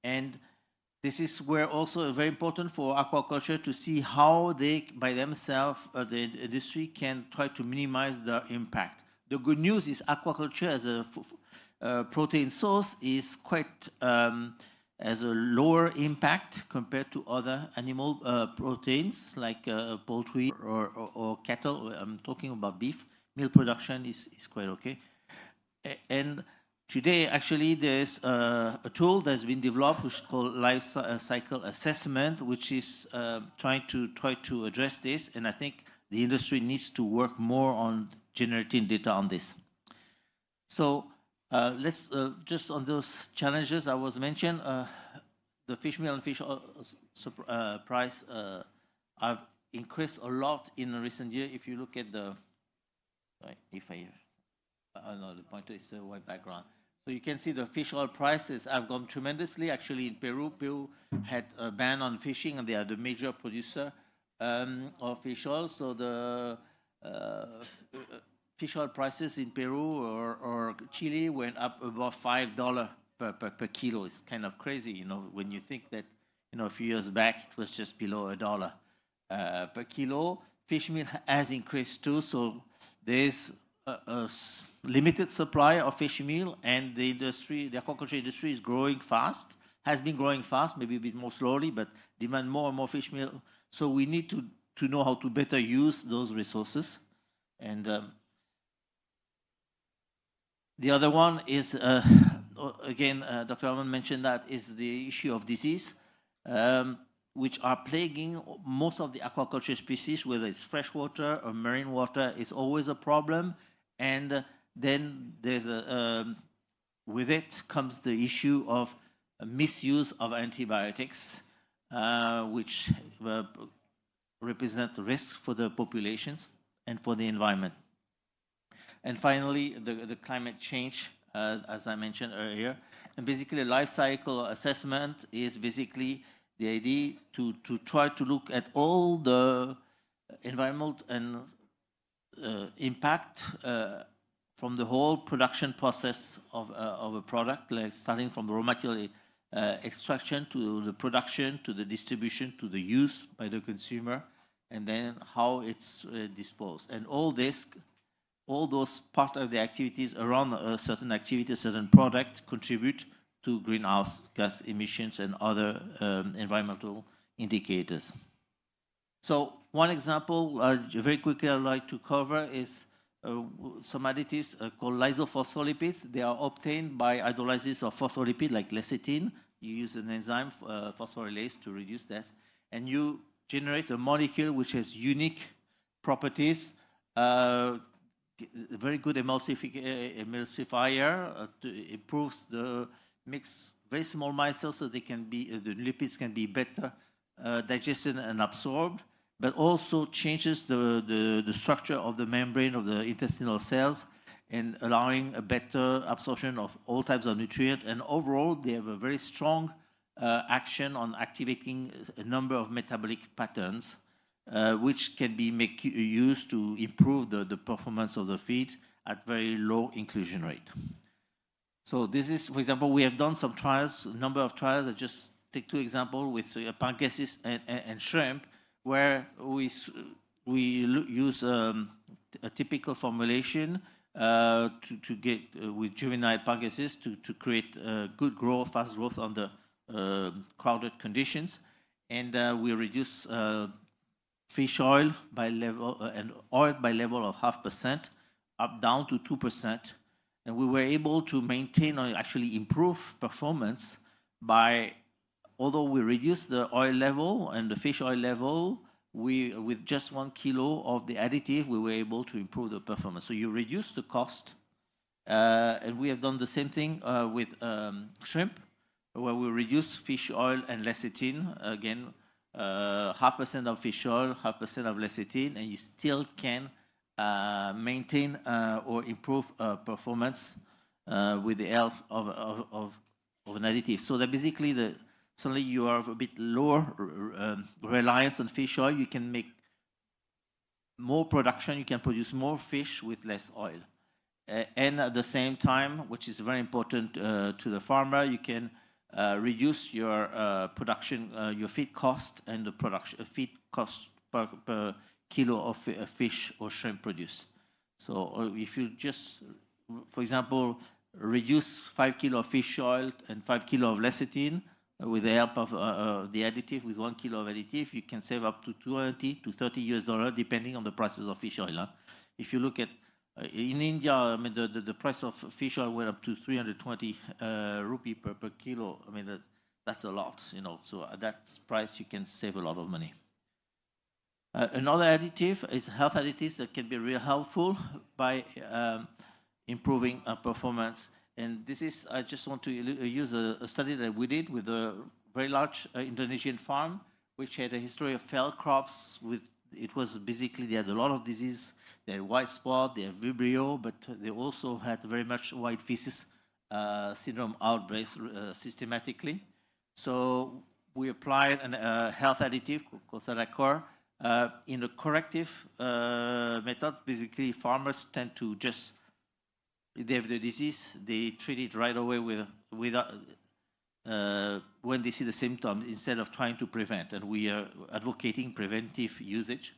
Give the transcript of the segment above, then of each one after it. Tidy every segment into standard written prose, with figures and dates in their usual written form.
And this is where also very important for aquaculture to see how they, by themselves, the industry can try to minimize the impact. The good news is aquaculture as a protein source is quite has a lower impact compared to other animal proteins like poultry or cattle. I'm talking about beef. Milk production is quite okay. And today, actually, there's a tool that's been developed which is called life cycle assessment, which is trying to address this. And I think the industry needs to work more on generating data on this. So let's just on those challenges I was mentioned, the fish meal and fish oil price have increased a lot in recent years. If you look at the, if I no, the pointer is a white background. So you can see the fish oil prices have gone tremendously. Actually, in Peru, Peru had a ban on fishing, and they are the major producer of fish oil. So the fish oil prices in Peru or Chile went up above $5 per kilo. It's kind of crazy, you know, when you think that, you know, a few years back it was just below $1 per kilo. Fish meal has increased too, so there's a limited supply of fish meal, and the industry, the aquaculture industry, is growing fast. Has been growing fast, maybe a bit more slowly, but demand more and more fish meal. So we need to know how to better use those resources. And the other one is, again, Dr. Alman mentioned that, is the issue of disease, which are plaguing most of the aquaculture species, whether it's freshwater or marine water, is always a problem. And then there's with it comes the issue of misuse of antibiotics, which represent risk for the populations and for the environment. And finally, the climate change, as I mentioned earlier. And basically, life cycle assessment is basically the idea to try to look at all the environmental and impact from the whole production process of a product, like starting from the raw material extraction to the production, to the distribution, to the use by the consumer, and then how it's disposed. And all this, all those part of the activities around a certain activity, a certain product, contribute to greenhouse gas emissions and other environmental indicators. So one example, very quickly, I'd like to cover is some additives called lysophospholipids. They are obtained by hydrolysis of phospholipid like lecithin. You use an enzyme, phosphorylase, to reduce that. And you generate a molecule which has unique properties, very good emulsifier, improves the mix, very small micelles, so they can be, the lipids can be better digested and absorbed, but also changes the structure of the membrane of the intestinal cells and allowing a better absorption of all types of nutrients. And overall, they have a very strong action on activating a number of metabolic patterns, which can be used to improve the performance of the feed at very low inclusion rate. So this is, for example, we have done some trials, a number of trials. I just take two examples with pancreas and shrimp, where we use a typical formulation to get with juvenile pancreas to create good growth, fast growth under crowded conditions, and we reduce fish oil by level and oil by level of 0.5% up down to 2%, and we were able to maintain or actually improve performance by, although we reduced the oil level and the fish oil level, with just 1 kilo of the additive, we were able to improve the performance. So you reduce the cost, and we have done the same thing with shrimp, where we reduce fish oil and lecithin. Again, 0.5% of fish oil, 0.5% of lecithin, and you still can maintain or improve performance with the help of an additive. So that basically suddenly you have a bit lower reliance on fish oil. You can make more production. You can produce more fish with less oil. And at the same time, which is very important to the farmer, you can reduce your production, your feed cost and the production feed cost per kilo of fish or shrimp produced. So if you just, for example, reduce 5 kilo of fish oil and 5 kilo of lecithin with the help of the additive, with 1 kilo of additive, you can save up to $20 to $30 depending on the prices of fish oil. If you look at in India, I mean, the price of fish oil went up to 320 rupee per kilo. I mean, that's a lot, you know. So at that price, you can save a lot of money. Another additive is health additives that can be real helpful by improving performance. And this is, I just want to use a study that we did with a very large Indonesian farm, which had a history of failed crops. It was basically, they had a lot of disease. They had white spot, they had Vibrio, but they also had very much white feces syndrome outbreaks systematically. So we applied a health additive called Sagar in a corrective method. Basically, farmers tend to just, if they have the disease, they treat it right away when they see the symptoms instead of trying to prevent. And we are advocating preventive usage.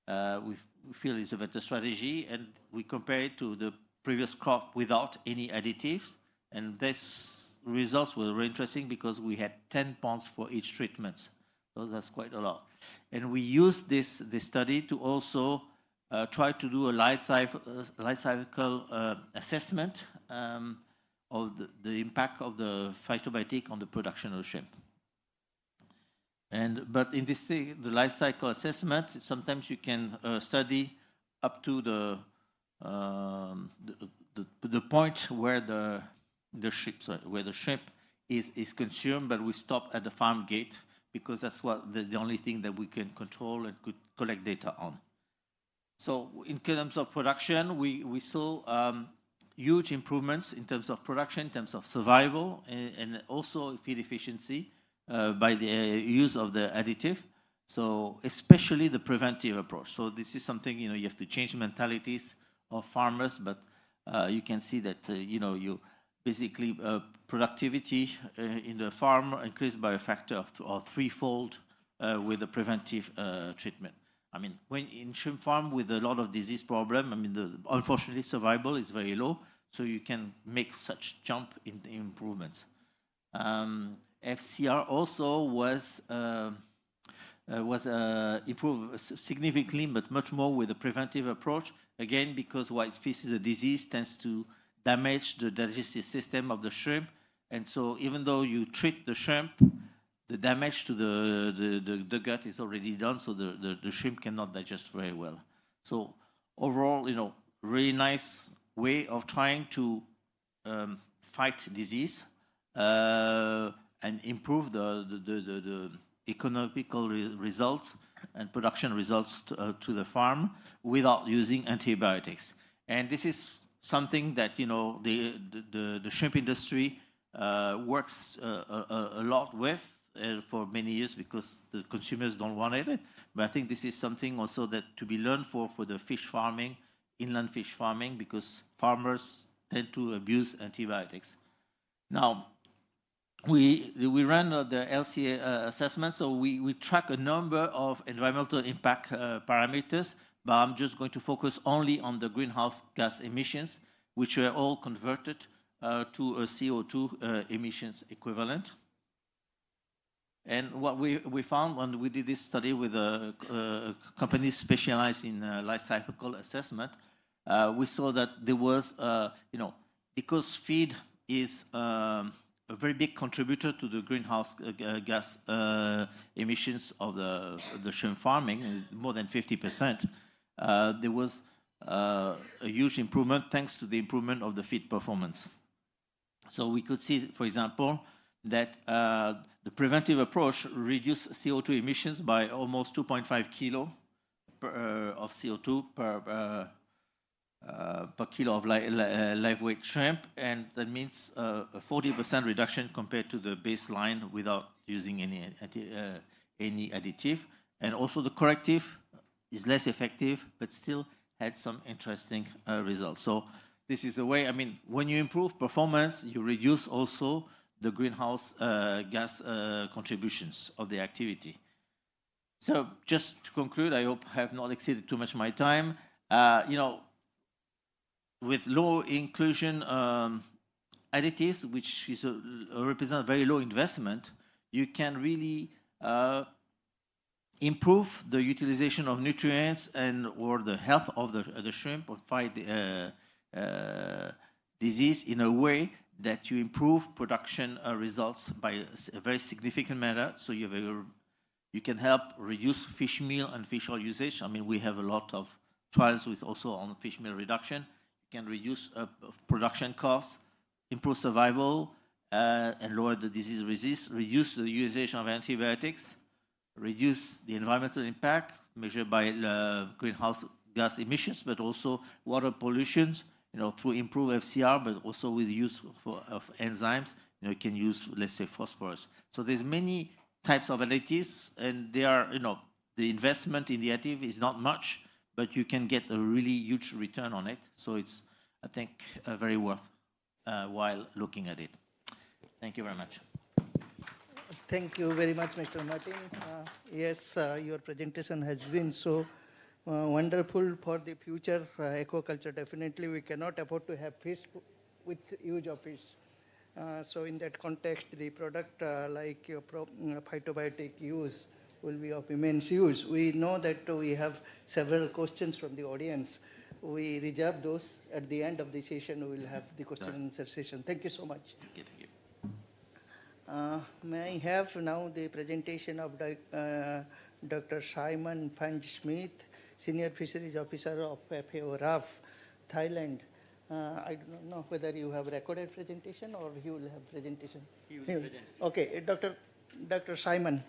We feel it's a better strategy, and we compare it to the previous crop without any additives. And this results were very interesting because we had 10 pounds for each treatment. So that's quite a lot. And we used this study to also try to do a life cycle assessment of the impact of the phytobiotic on the production of shrimp. But in this thing, the life cycle assessment, sometimes you can study up to the point where the shrimp is consumed, but we stop at the farm gate because that's what the only thing that we can control and could collect data on. So in terms of production, we saw huge improvements in terms of production, in terms of survival, and also feed efficiency. By the use of the additive, so especially the preventive approach. So this is something, you know, you have to change mentalities of farmers, but you can see that, you know, you basically productivity in the farm increased by a factor of threefold with the preventive treatment. I mean, when in shrimp farm with a lot of disease problem, I mean, unfortunately survival is very low, so you can make such jump in the improvements. FCR also was improved significantly, but much more with a preventive approach. Again, because white feces, the disease tends to damage the digestive system of the shrimp, and so even though you treat the shrimp, the damage to the gut is already done, so the shrimp cannot digest very well. So overall, you know, really nice way of trying to fight disease. And improve the economical results and production results to the farm without using antibiotics. And this is something that, you know, the shrimp industry works a lot with for many years because the consumers don't want it. But I think this is something also that to be learned for the fish farming, inland fish farming, because farmers tend to abuse antibiotics. Now, we ran the LCA assessment, so we track a number of environmental impact parameters, but I'm just going to focus only on the greenhouse gas emissions, which were all converted to a CO2 emissions equivalent. And what we found when we did this study with a company specialized in life cycle assessment, we saw that there was, you know, because feed is a very big contributor to the greenhouse gas emissions of the shrimp farming, more than 50%. There was a huge improvement thanks to the improvement of the feed performance. So we could see, for example, that the preventive approach reduced CO2 emissions by almost 2.5 kilo of CO2 per kilo of live weight shrimp, and that means a 40% reduction compared to the baseline without using any additive. And also the corrective is less effective, but still had some interesting results. So this is a way, I mean, when you improve performance, you reduce also the greenhouse gas contributions of the activity. So just to conclude, I hope I have not exceeded too much my time. With low inclusion additives, which is represent very low investment, you can really improve the utilization of nutrients and or the health of the shrimp or fight disease in a way that you improve production results by a very significant manner. So you can help reduce fish meal and fish oil usage. I mean, we have a lot of trials with also on fish meal reduction. You can reduce production costs, improve survival, and lower the disease resist, reduce the usage of antibiotics, reduce the environmental impact measured by greenhouse gas emissions, but also water pollutions, through improved FCR, but also with the use of enzymes. You can use, let's say, phosphorus. So there's many types of additives, and they are, the investment in the additive is not much, but you can get a really huge return on it. So it's, I think, very worth while looking at it. Thank you very much. Thank you very much, Mr. Martin. Yes, your presentation has been so wonderful for the future aquaculture. Definitely, we cannot afford to have fish with use of fish. So in that context, the product like your phytobiotic use will be of immense use. We know that we have several questions from the audience. We reserve those at the end of the session. We will have the question and answer session. Thank you so much. Thank you. May I have now the presentation of Dr. Simon Fan-Smith, Senior Fisheries Officer of FAO RAF, Thailand. I don't know whether you have recorded presentation or you will have presentation. He will present. Okay, Dr. Simon.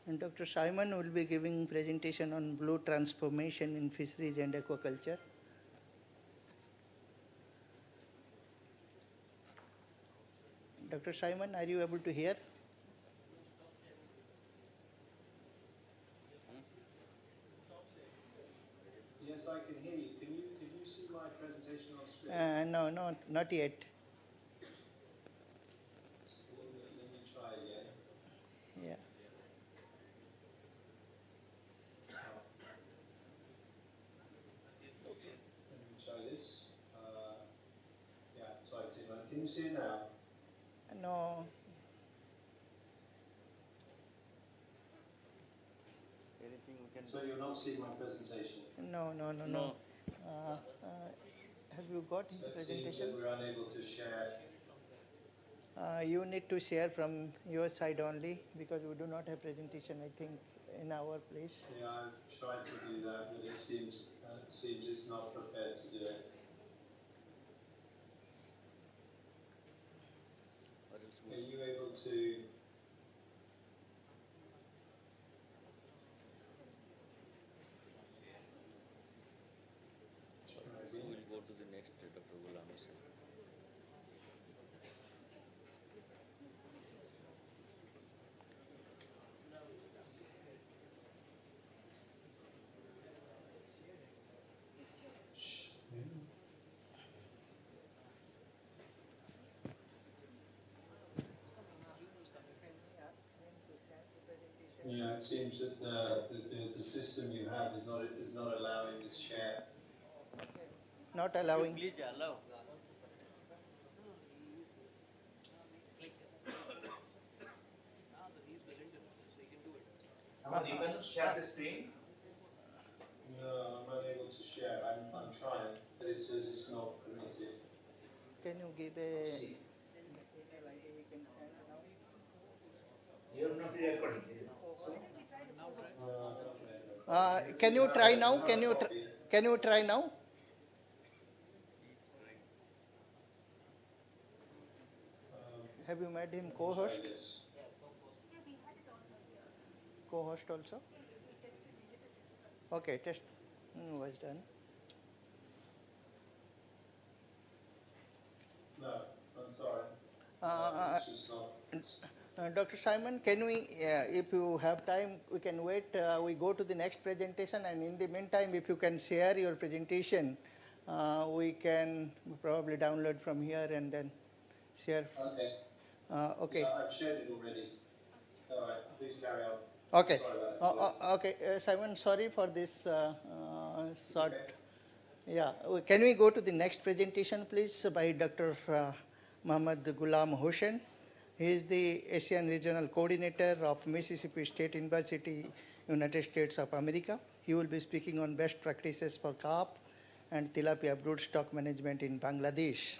And Dr. Simon will be giving presentation on blue transformation in fisheries and aquaculture. Dr. Simon, are you able to hear? Yes, I can hear you. Could you see my presentation on screen? No, not yet. Let me try again. Yeah. Let me try this. Yeah, sorry, Tim. Can you see it now? No. So you're not seeing my presentation? No. Have you got his So it presentation? seems that we're unable to share. You need to share from your side only because we do not have presentation, I think, in our place. Yeah, I've tried to do that, but it seems it's not prepared to do it. Are you able to? We'll go to the next, Dr. Gulami sir. Yeah, it seems that the system you have is not allowing this share. Not allowing. Please allow. Are you able to share the screen? No, I'm unable to share. I'm trying, but it says it's not permitted. Can you give a... You are not recording. can you try now? Can you try now? Have you made him co-host? Co-host also? Okay, test was done. just not. Dr. Simon, can we, if you have time, we can wait. We go to the next presentation, and in the meantime, if you can share your presentation, we can probably download from here and then share. Okay. Okay. Yeah, I've shared it already. All right, please carry on. Okay. Sorry about that. Okay, Simon, sorry for this short. Okay. Yeah, can we go to the next presentation, please, by Dr. Muhammad Ghulam Hossain. He is the Asian Regional Coordinator of Mississippi State University, United States of America. He will be speaking on best practices for carp and tilapia broodstock management in Bangladesh.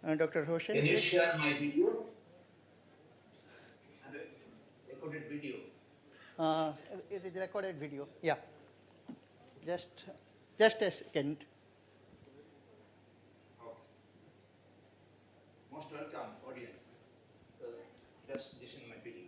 Dr. Hossain, Can you please. share my video? Recorded video. It is recorded video. Yeah. Just a second. Most welcome, audience. Just listen my video.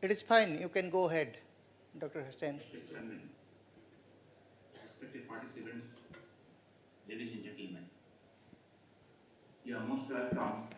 It is fine. You can go ahead, Dr. Hossain. Mr. Chairman, respected participants, ladies and gentlemen, you are most welcome.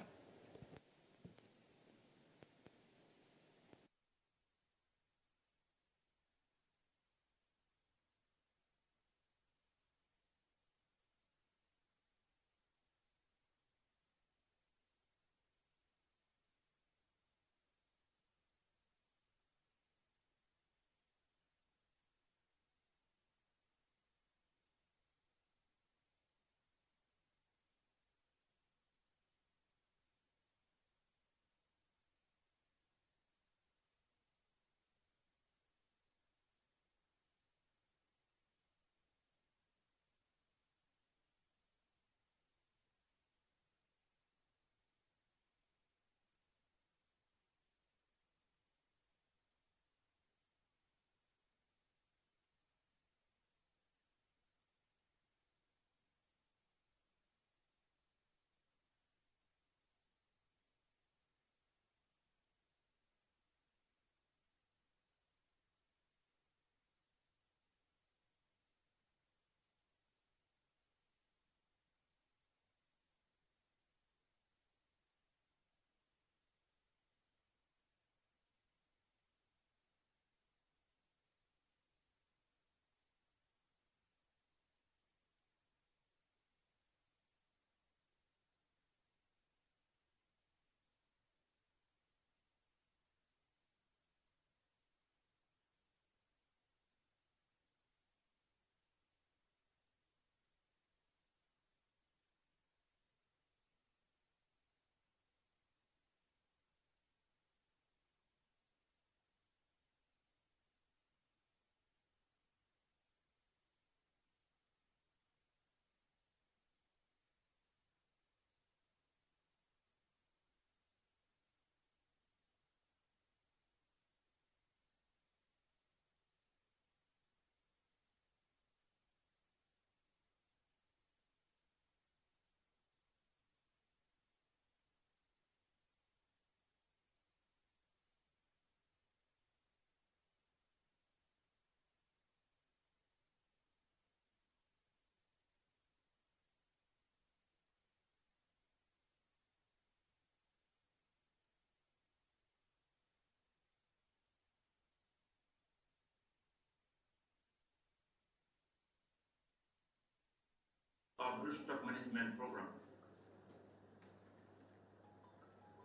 Of Broodstock Management Program.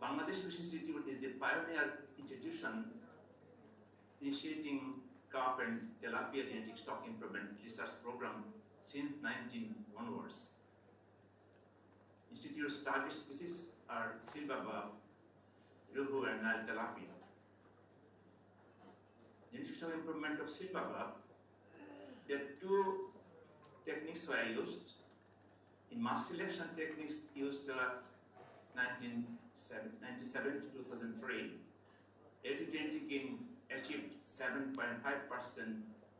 Bangladesh Fish Institute is the pioneer institution initiating carp and tilapia genetic stock improvement research program since 19 onwards. Institute's target species are silbaba, rohu, and Nile tilapia. Genetic stock improvement of silbaba, there are two techniques were used. In mass selection techniques used 1997 to 2003, 80-20 gain achieved 7.5%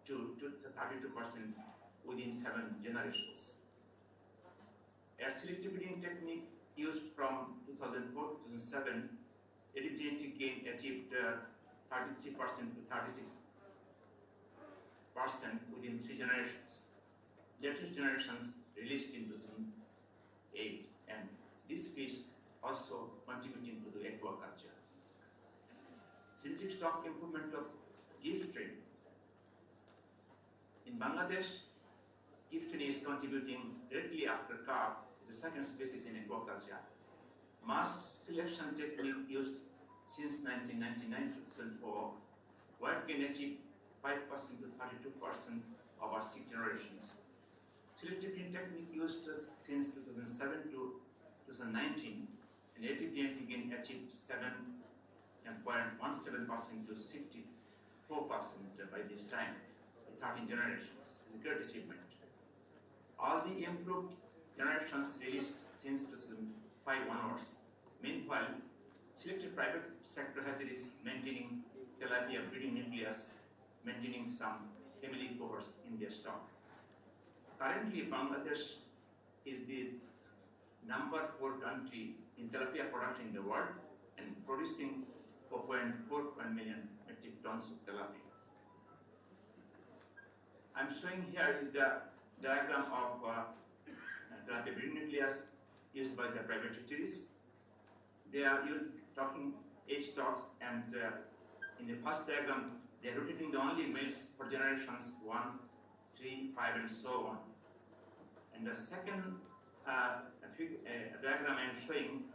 to 32% within 7 generations. A selective breeding technique used from 2004 to 2007, 80-20 gain achieved 33% to 36% within 3 generations. Latest generations released in 2008, and this fish also contributing to the aquaculture. Genetic stock improvement of gift strain. In Bangladesh, gift strain is contributing directly after carp as a second species in aquaculture. Mass selection technique used since 1999 to 2004, white gain achieved 5% to 32% over 6 generations. Selective breeding technique used since 2007 to 2019, and 80-20 gain achieved 7.17% to 64% by this time, 13 generations. It's a great achievement. All the improved generations released since 2005 onwards. Meanwhile, selected private sector hatcheries maintaining tilapia breeding nucleus, maintaining some family cohorts in their stock. Currently, Bangladesh is the number 4 country in tilapia production in the world and producing 4.4 million metric tons of tilapia. I'm showing here is the diagram of tilapia breeding nucleus used by the private hatcheries. They are talking age stocks, and in the first diagram, they are rotating the only males for generations 1, 3, 5, and so on. And the second diagram I am showing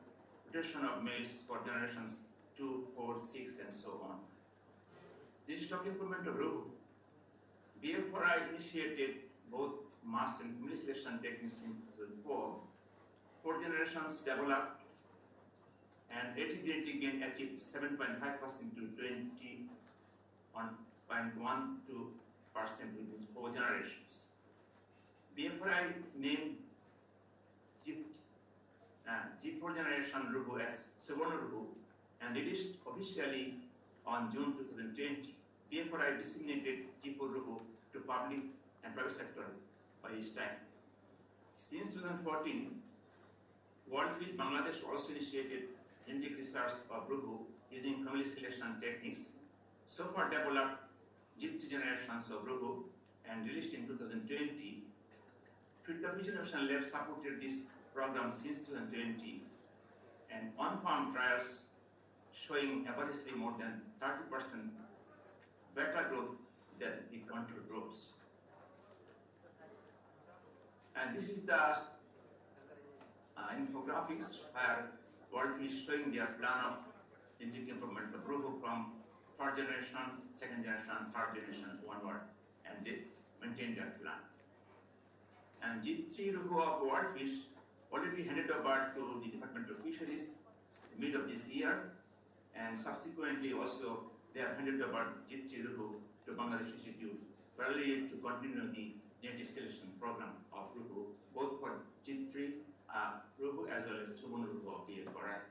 rotation of males for generations 2, 4, 6, and so on. This stock improvement of Ruhu. BFRI initiated both mass and family selection techniques since 2004. 4 generations developed, and 80-20 gain achieved 7.5% to 21.12% within 4 generations. BFRI named G4 generation Ruhu as Sagar Ruhu and released officially on June 2020. BFRI disseminated G4 Ruhu to public and private sector by this time. Since 2014, Worldfish Bangladesh also initiated genetic research of Ruhu using family selection techniques. So far developed G3 generations of Ruhu and released in 2020. Field Fish Innovation Lab supported this program since 2020, and on-farm trials showing averagely more than 30% better growth than the control groups. And this is the infographics where Worldfish showing their plan of genetic improvement of Ruhu from 1st generation, 2nd generation, 3rd generation onward, and they maintain their plan. And G3 Ruhu of Worldfish already handed over to the Department of Fisheries mid of this year, and subsequently also they have handed over G3 Ruhu to Bangladesh Institute, probably to continue the genetic selection program of Ruhu, both for G3 Ruhu as well as Suman Ruhu of BFRI.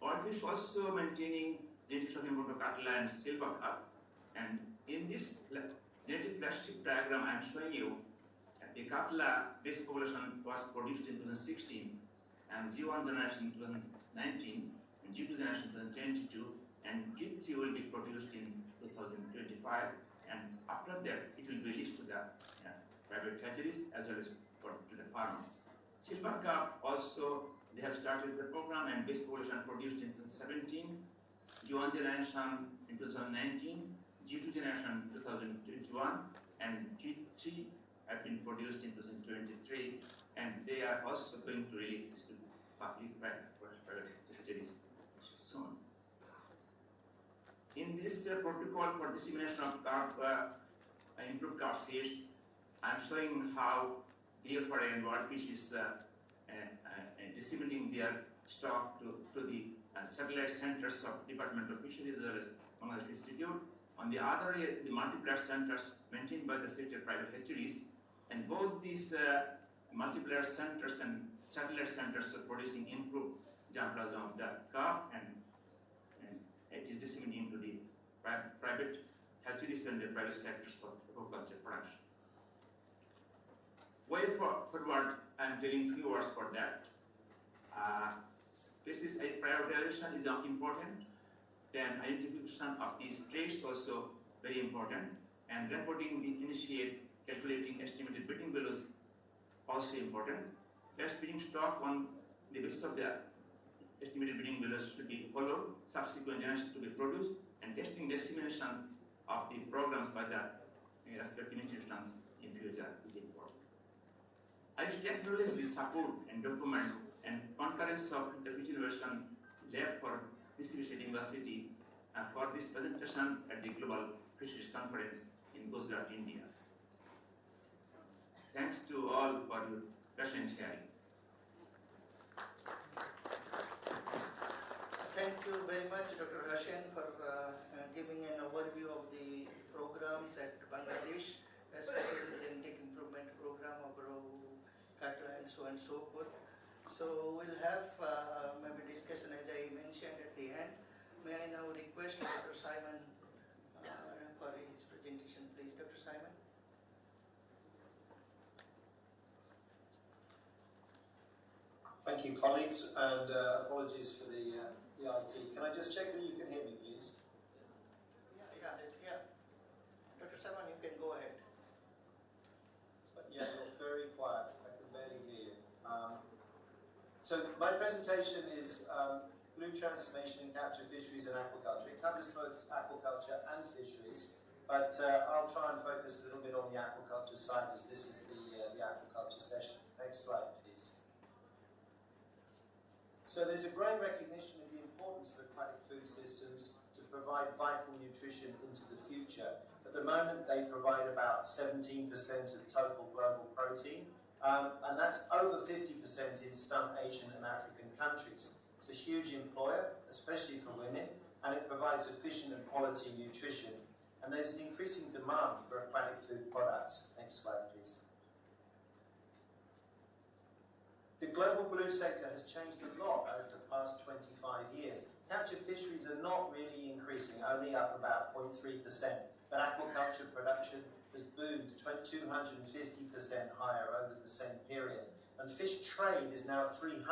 Worldfish also maintaining genetic stock improvement of Katla and Silver Cup, and in this genetic plastic diagram I am showing you, the Katla base population was produced in 2016, and Z1 generation in 2019, and G2 generation in 2022, and G3 will be produced in 2025, and after that it will be released to the private hatcheries as well as to the farmers. Silver Cup also, they have started the program, and base population produced in 2017, G1 generation in 2019, G2 generation in 2021, and G3 have been produced in 2023, and they are also going to release this to public private hatcheries soon. In this protocol for dissemination of carp, improved carp seeds, I'm showing how BFRI and Worldfish is disseminating their stock to the satellite centers of Department of Fisheries as well as Bangladesh Institute. On the other, the multiplier centers maintained by the selected private hatcheries, And both these multiplier centers and satellite centers are producing improved germplasm of the carp, and it is disseminating into the private hatcheries and the private sectors for aquaculture production. Way forward, I am telling few words for that. Species prioritization is important. Then identification of these traits also very important. And reporting the initiate, calculating estimated breeding values also important. Best breeding stock on the basis of the estimated breeding values should be followed, subsequent generations to be produced, and testing dissemination of the programs by the respective institutions in future is important. I should acknowledge the support and document and concurrence of the Future Innovation Lab for Fisheries University for this presentation at the Global Fisheries Conference in Gujarat, India. Thanks to all for your patient hearing. Thank you very much, Dr. Hussain, for giving an overview of the programs at Bangladesh, especially the genetic improvement program of roe, cattle, and so forth. So we'll have maybe discussion, as I mentioned at the end. May I now request Dr. Simon for his presentation, please. Dr. Simon. Thank you, colleagues, and apologies for the IT. Can I just check that you can hear me, please? Yeah. Dr. Simon, you can go ahead. Yeah, you're very quiet. I can barely hear you. So my presentation is Blue Transformation in Capture Fisheries and Aquaculture. It covers both aquaculture and fisheries, but I'll try and focus a little bit on the aquaculture side, as this is the aquaculture session. Next slide, please. So there's a growing recognition of the importance of aquatic food systems to provide vital nutrition into the future. At the moment, they provide about 17% of total global protein, and that's over 50% in some Asian and African countries. It's a huge employer, especially for women, and it provides efficient and quality nutrition. And there's an increasing demand for aquatic food products. Next slide, please. The global blue sector has changed a lot over the past 25 years. Capture fisheries are not really increasing, only up about 0.3%, but aquaculture production has boomed 250% higher over the same period. And fish trade is now 300%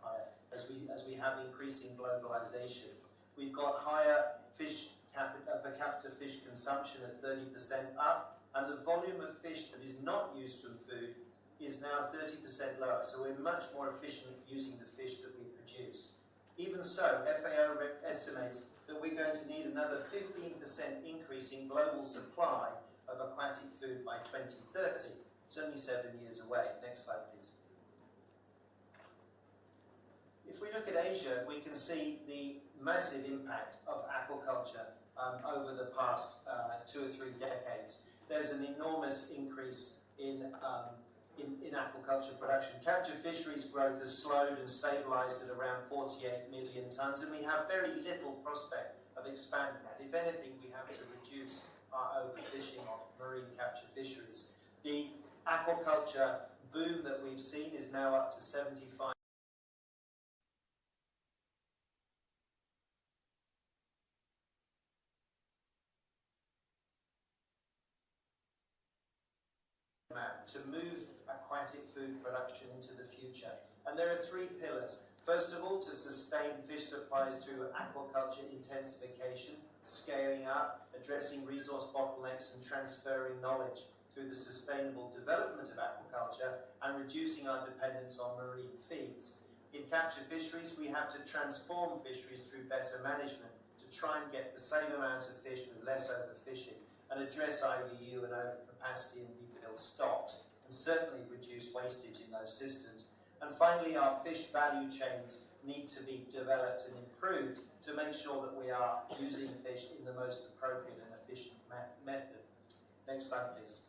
higher as we have increasing globalization. We've got higher fish per capita fish consumption at 30% up, and the volume of fish that is not used for food is now 30% lower, so we're much more efficient at using the fish that we produce. Even so, FAO estimates that we're going to need another 15% increase in global supply of aquatic food by 2030. It's only 7 years away. Next slide, please. If we look at Asia, we can see the massive impact of aquaculture over the past 2 or 3 decades. There's an enormous increase in aquaculture production. Capture fisheries growth has slowed and stabilized at around 48 million tons, and we have very little prospect of expanding that. If anything, we have to reduce our overfishing of marine capture fisheries. The aquaculture boom that we've seen is now up to 75. To move aquatic food production into the future. And there are 3 pillars. First of all, to sustain fish supplies through aquaculture intensification, scaling up, addressing resource bottlenecks and transferring knowledge through the sustainable development of aquaculture and reducing our dependence on marine feeds. In capture fisheries, we have to transform fisheries through better management to try and get the same amount of fish with less overfishing and address IVU and overcapacity and rebuild stocks, and certainly reduce wastage in those systems. And finally, our fish value chains need to be developed and improved to make sure that we are using fish in the most appropriate and efficient method. Next slide, please.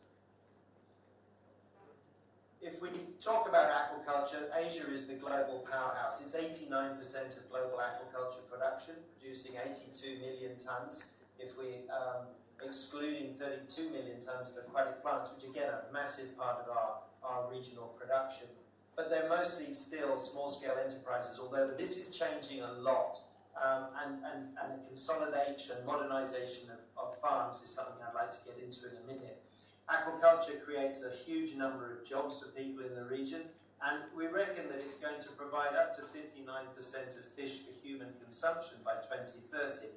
If we talk about aquaculture, Asia is the global powerhouse. It's 89% of global aquaculture production, producing 82 million tons. If we excluding 32 million tonnes of aquatic plants, which again are a massive part of our regional production. But they're mostly still small-scale enterprises, although this is changing a lot. And a consolidation, modernisation of farms is something I'd like to get into in a minute. Aquaculture creates a huge number of jobs for people in the region, and we reckon that it's going to provide up to 59% of fish for human consumption by 2030.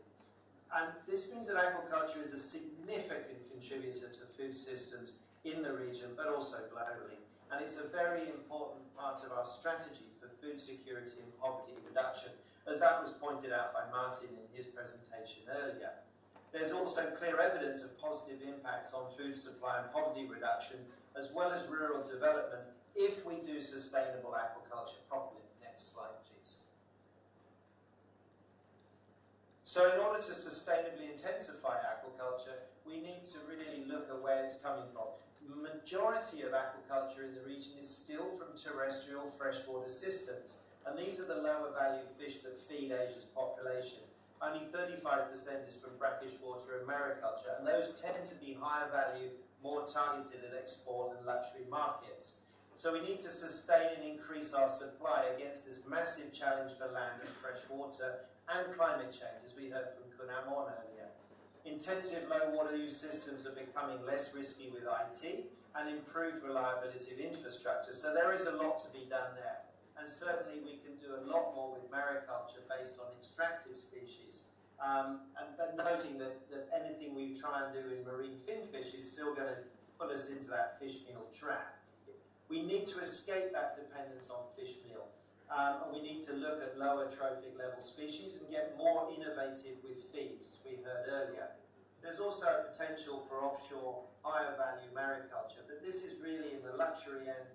And this means that aquaculture is a significant contributor to food systems in the region, but also globally. And it's a very important part of our strategy for food security and poverty reduction, as that was pointed out by Martin in his presentation earlier. There's also clear evidence of positive impacts on food supply and poverty reduction, as well as rural development, if we do sustainable aquaculture properly. Next slide, please. So in order to sustainably intensify aquaculture, we need to really look at where it's coming from. The majority of aquaculture in the region is still from terrestrial freshwater systems, and these are the lower value fish that feed Asia's population. Only 35% is from brackish water and mariculture, and those tend to be higher value, more targeted at export and luxury markets. So we need to sustain and increase our supply against this massive challenge for land and fresh water and climate change, as we heard from Kunamon earlier. Intensive low water use systems are becoming less risky with IT and improved reliability of infrastructure. So there is a lot to be done there. And certainly we can do a lot more with mariculture based on extractive species. And noting that anything we try and do in marine finfish is still going to put us into that fish meal trap. We need to escape that dependence on fish meal. We need to look at lower trophic level species and get more innovative with feeds, as we heard earlier. There's also a potential for offshore higher value mariculture, but this is really in the luxury end.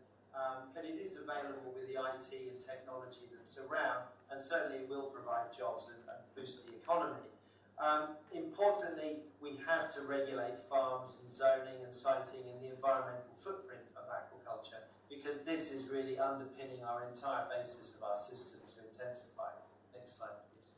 But it is available with the IT and technology that's around, and certainly will provide jobs and boost the economy. Importantly, we have to regulate farms and zoning and siting and the environmental footprint of aquaculture, because this is really underpinning our entire basis of our system to intensify. Next slide, please.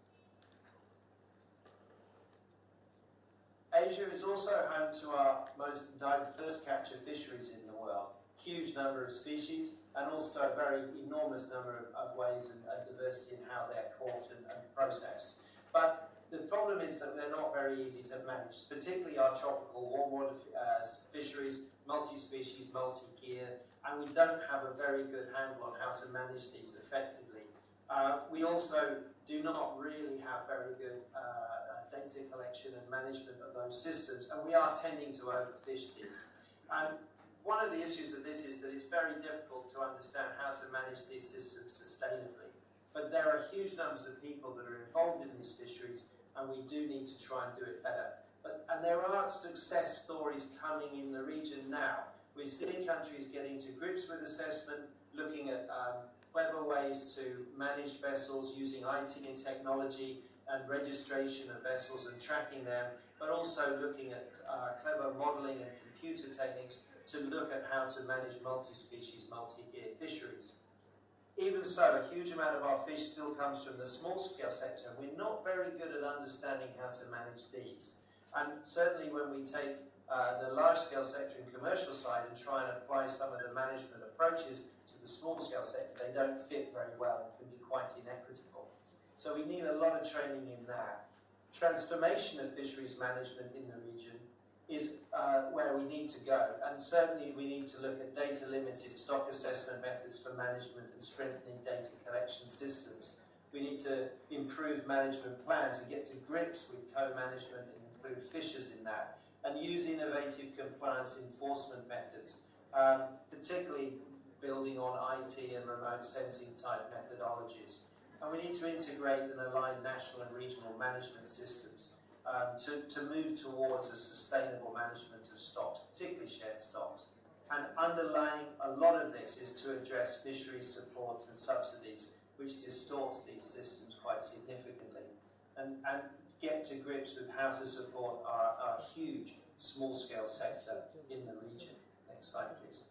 Asia is also home to our most diverse capture fisheries in the world. Huge number of species, and also a very enormous number of ways and diversity in how they're caught and processed. But the problem is that they're not very easy to manage, particularly our tropical warm water fisheries, multi-species, multi-gear, and we don't have a very good handle on how to manage these effectively. We also do not really have very good data collection and management of those systems, and we are tending to overfish these. One of the issues of this is that it's very difficult to understand how to manage these systems sustainably. But there are huge numbers of people that are involved in these fisheries, and we do need to try and do it better. And there are success stories coming in the region now. We're seeing countries getting to grips with assessment, looking at clever ways to manage vessels using IT and technology and registration of vessels and tracking them, but also looking at clever modelling and computer techniques to look at how to manage multi-species, multi-gear fisheries. Even so, a huge amount of our fish still comes from the small-scale sector. We're not very good at understanding how to manage these. And certainly when we take the large-scale sector and commercial side and try and apply some of the management approaches to the small-scale sector, they don't fit very well and can be quite inequitable. So we need a lot of training in that. Transformation of fisheries management in the region is where we need to go, and certainly we need to look at data-limited stock assessment methods for management and strengthening data collection systems. We need to improve management plans and get to grips with co-management and include fishers in that, and use innovative compliance enforcement methods, particularly building on IT and remote sensing type methodologies. And we need to integrate and align national and regional management systems to move towards a sustainable management of stocks, particularly shared stocks. And underlying a lot of this is to address fisheries support and subsidies, which distorts these systems quite significantly, and get to grips with how to support our huge small-scale sector in the region. Next slide, please.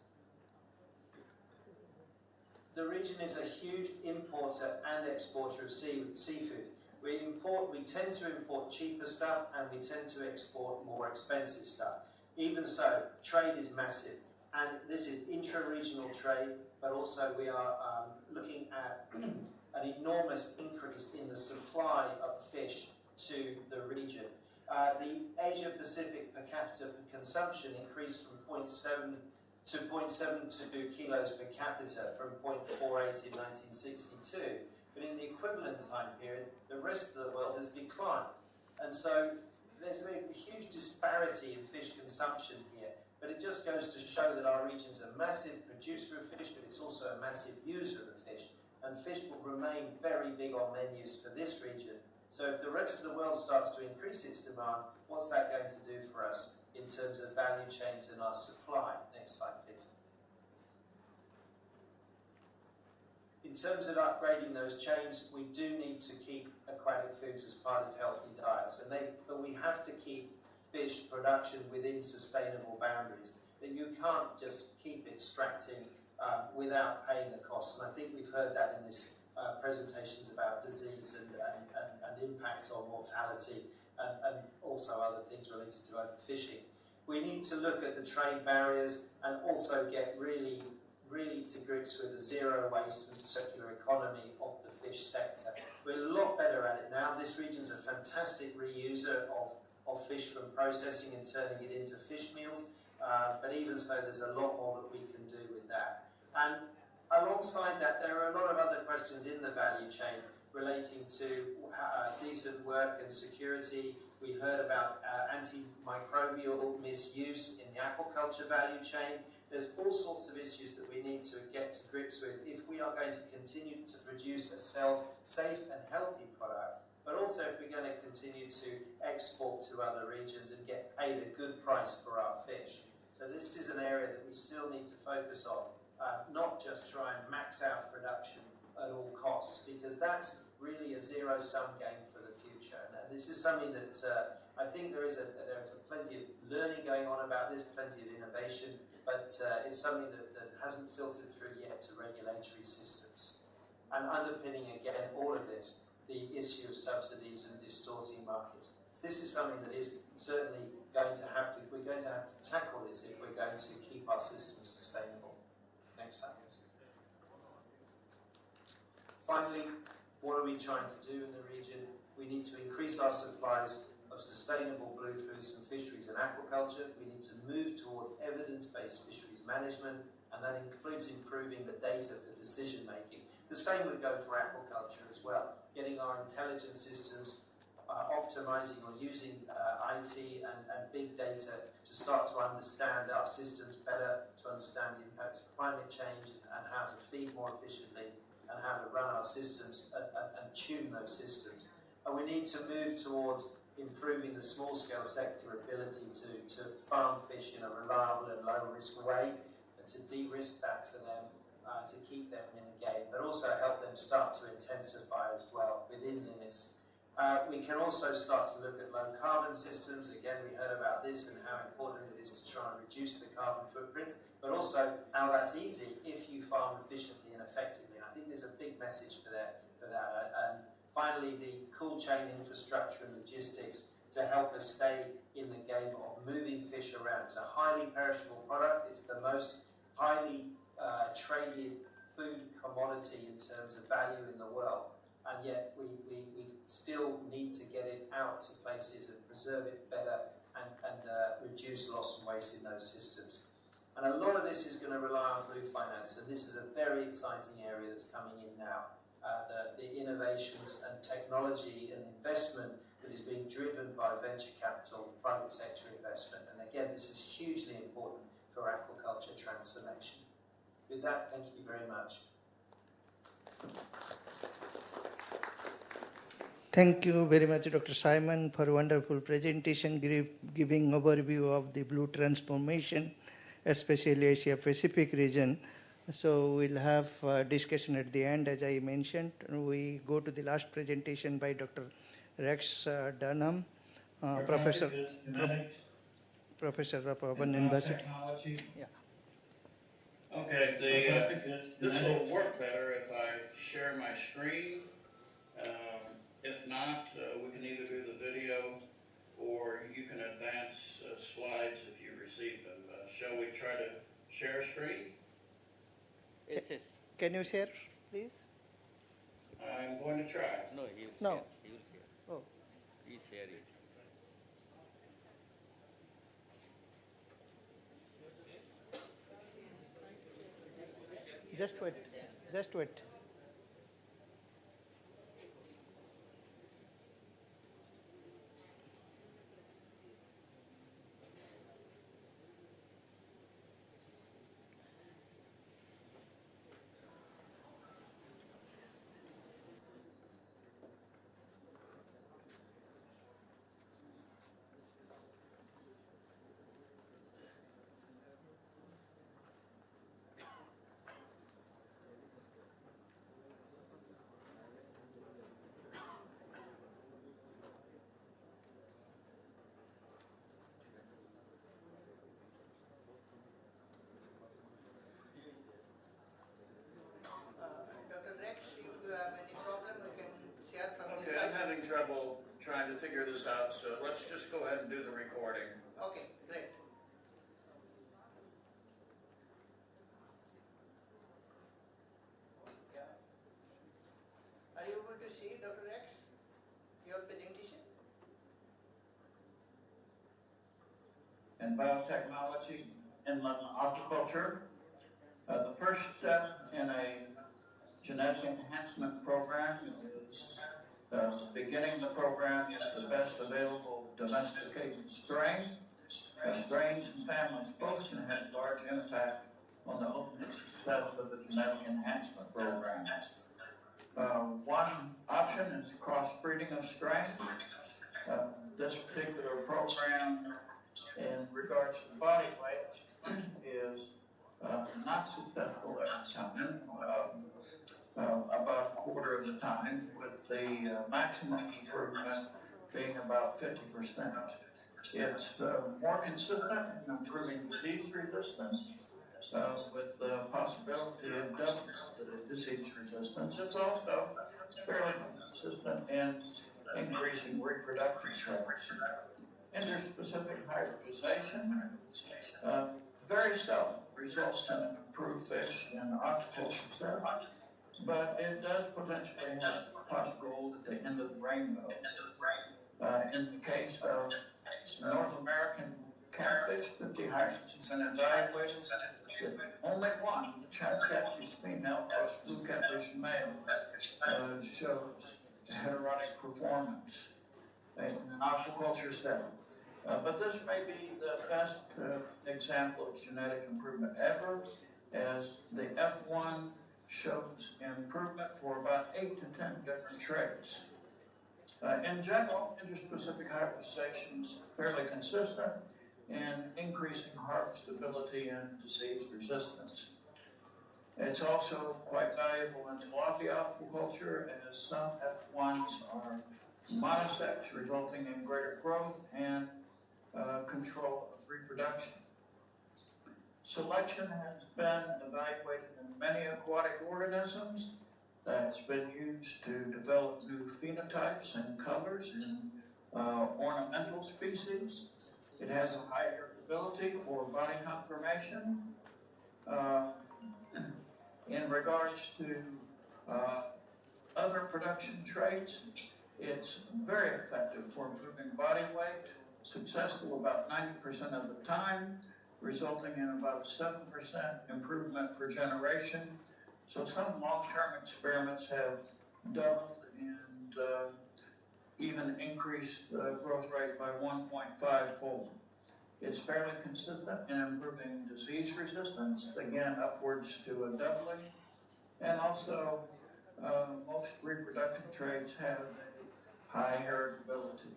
The region is a huge importer and exporter of seafood, We tend to import cheaper stuff and we tend to export more expensive stuff. Even so, trade is massive, and this is intra-regional trade, but also we are looking at an enormous increase in the supply of fish to the region. The Asia-Pacific per capita consumption increased from 0.7 to 0.72 kilos per capita from 0.48 in 1962. But in the equivalent time period, the rest of the world has declined. And so there's a huge disparity in fish consumption here. But it just goes to show that our region is a massive producer of fish, but it's also a massive user of fish. And fish will remain very big on menus for this region. So if the rest of the world starts to increase its demand, what's that going to do for us in terms of value chains and our supply? Next slide, please. In terms of upgrading those chains, we do need to keep aquatic foods as part of healthy diets, but we have to keep fish production within sustainable boundaries. That you can't just keep extracting without paying the cost. And I think we've heard that in this presentations about disease and impacts on mortality and also other things related to overfishing. We need to look at the trade barriers and also get really to grips with the zero waste and circular economy of the fish sector. We're a lot better at it now. This region's a fantastic reuser of fish from processing and turning it into fish meals, but even so, there's a lot more that we can do with that. And alongside that, there are a lot of other questions in the value chain relating to decent work and security. We heard about antimicrobial misuse in the aquaculture value chain. There's all sorts of issues that we need to get to grips with if we are going to continue to produce a safe and healthy product, but also if we're going to continue to export to other regions and get paid a good price for our fish. So this is an area that we still need to focus on, not just try and max out production at all costs, because that's really a zero-sum game for the future. And this is something that I think there's plenty of learning going on about this, plenty of innovation, but it's something that hasn't filtered through yet to regulatory systems. And underpinning, again, all of this, the issue of subsidies and distorting markets. This is something that is certainly we're going to have to tackle this if we're going to keep our systems sustainable. Next slide, please. Finally, what are we trying to do in the region? We need to increase our supplies of sustainable blue foods and fisheries and aquaculture. We need to move towards evidence-based fisheries management, and that includes improving the data for decision making. The same would go for aquaculture as well, getting our intelligence systems, optimizing or using IT and big data to start to understand our systems better, to understand the impacts of climate change and how to feed more efficiently and how to run our systems and tune those systems. And we need to move towards improving the small-scale sector ability to farm fish in a reliable and low-risk way, and to de-risk that for them, to keep them in the game, but also help them start to intensify as well within limits. We can also start to look at low-carbon systems. Again, we heard about this and how important it is to try and reduce the carbon footprint, but also how that's easy if you farm efficiently and effectively. And I think there's a big message for that. And finally, the cool chain infrastructure and logistics to help us stay in the game of moving fish around. It's a highly perishable product. It's the most highly traded food commodity in terms of value in the world. And yet we still need to get it out to places and preserve it better and reduce loss and waste in those systems. And a lot of this is going to rely on blue finance, and this is a very exciting area that's coming in now. The innovations and technology and investment that is being driven by venture capital, private sector investment. And again, this is hugely important for aquaculture transformation. With that, thank you very much. Thank you very much, Dr. Simon, for a wonderful presentation, giving overview of the blue transformation, especially Asia Pacific region. So we'll have a discussion at the end, as I mentioned. We go to the last presentation by Dr. Rex Dunham, Professor of Urban University. Technology. Yeah. Okay, this will work better if I share my screen. If not, we can either do the video or you can advance slides if you receive them. Shall we try to share screen? Yes, yes. Can you share, please? I'm going to try. No, he will No. share. He will share. Oh, He share it. just wait. Just wait. Dr. Rex, if you have any problem, we can share from this Okay, side. I'm having trouble trying to figure this out, so let's just go ahead and do the recording. Okay, great. Yeah. Are you able to see, Dr. Rex, your presentation? In biotechnology, inland aquaculture. The first step in a genetic enhancement program is beginning the program with the best available domesticated strain. Strains and families both can have large impact on the ultimate success of the genetic enhancement program. One option is crossbreeding of strains. This particular program, in regards to body weight, is not successful every time, about a quarter of the time, with the maximum improvement being about 50%. It's more consistent in improving disease resistance, with the possibility of doubling the disease resistance. It's also fairly consistent in increasing reproductive rates. Interspecific hybridization very seldom results in an improved fish in aquaculture settings, but it does potentially have pot of gold at the end of the rainbow. In the case of North American catfish, 50 hybrids have been evaluated. Only one, the China catfish female plus blue catfish male, shows heterotic performance in an aquaculture setting. But this may be the best example of genetic improvement ever, as the F1 shows improvement for about 8 to 10 different traits. In general, interspecific hybridization is fairly consistent in increasing harvestability and disease resistance. It's also quite valuable in tilapia aquaculture, as some F1s are monosex, resulting in greater growth and control of reproduction. Selection has been evaluated in many aquatic organisms. That's been used to develop new phenotypes and colors in ornamental species. It has a high heritability for body conformation. In regards to other production traits, it's very effective for improving body weight, successful about 90% of the time, resulting in about a 7% improvement per generation. So some long-term experiments have doubled and even increased the growth rate by 1.5-fold. It's fairly consistent in improving disease resistance, again upwards to a doubling, and also most reproductive traits have a high heritability.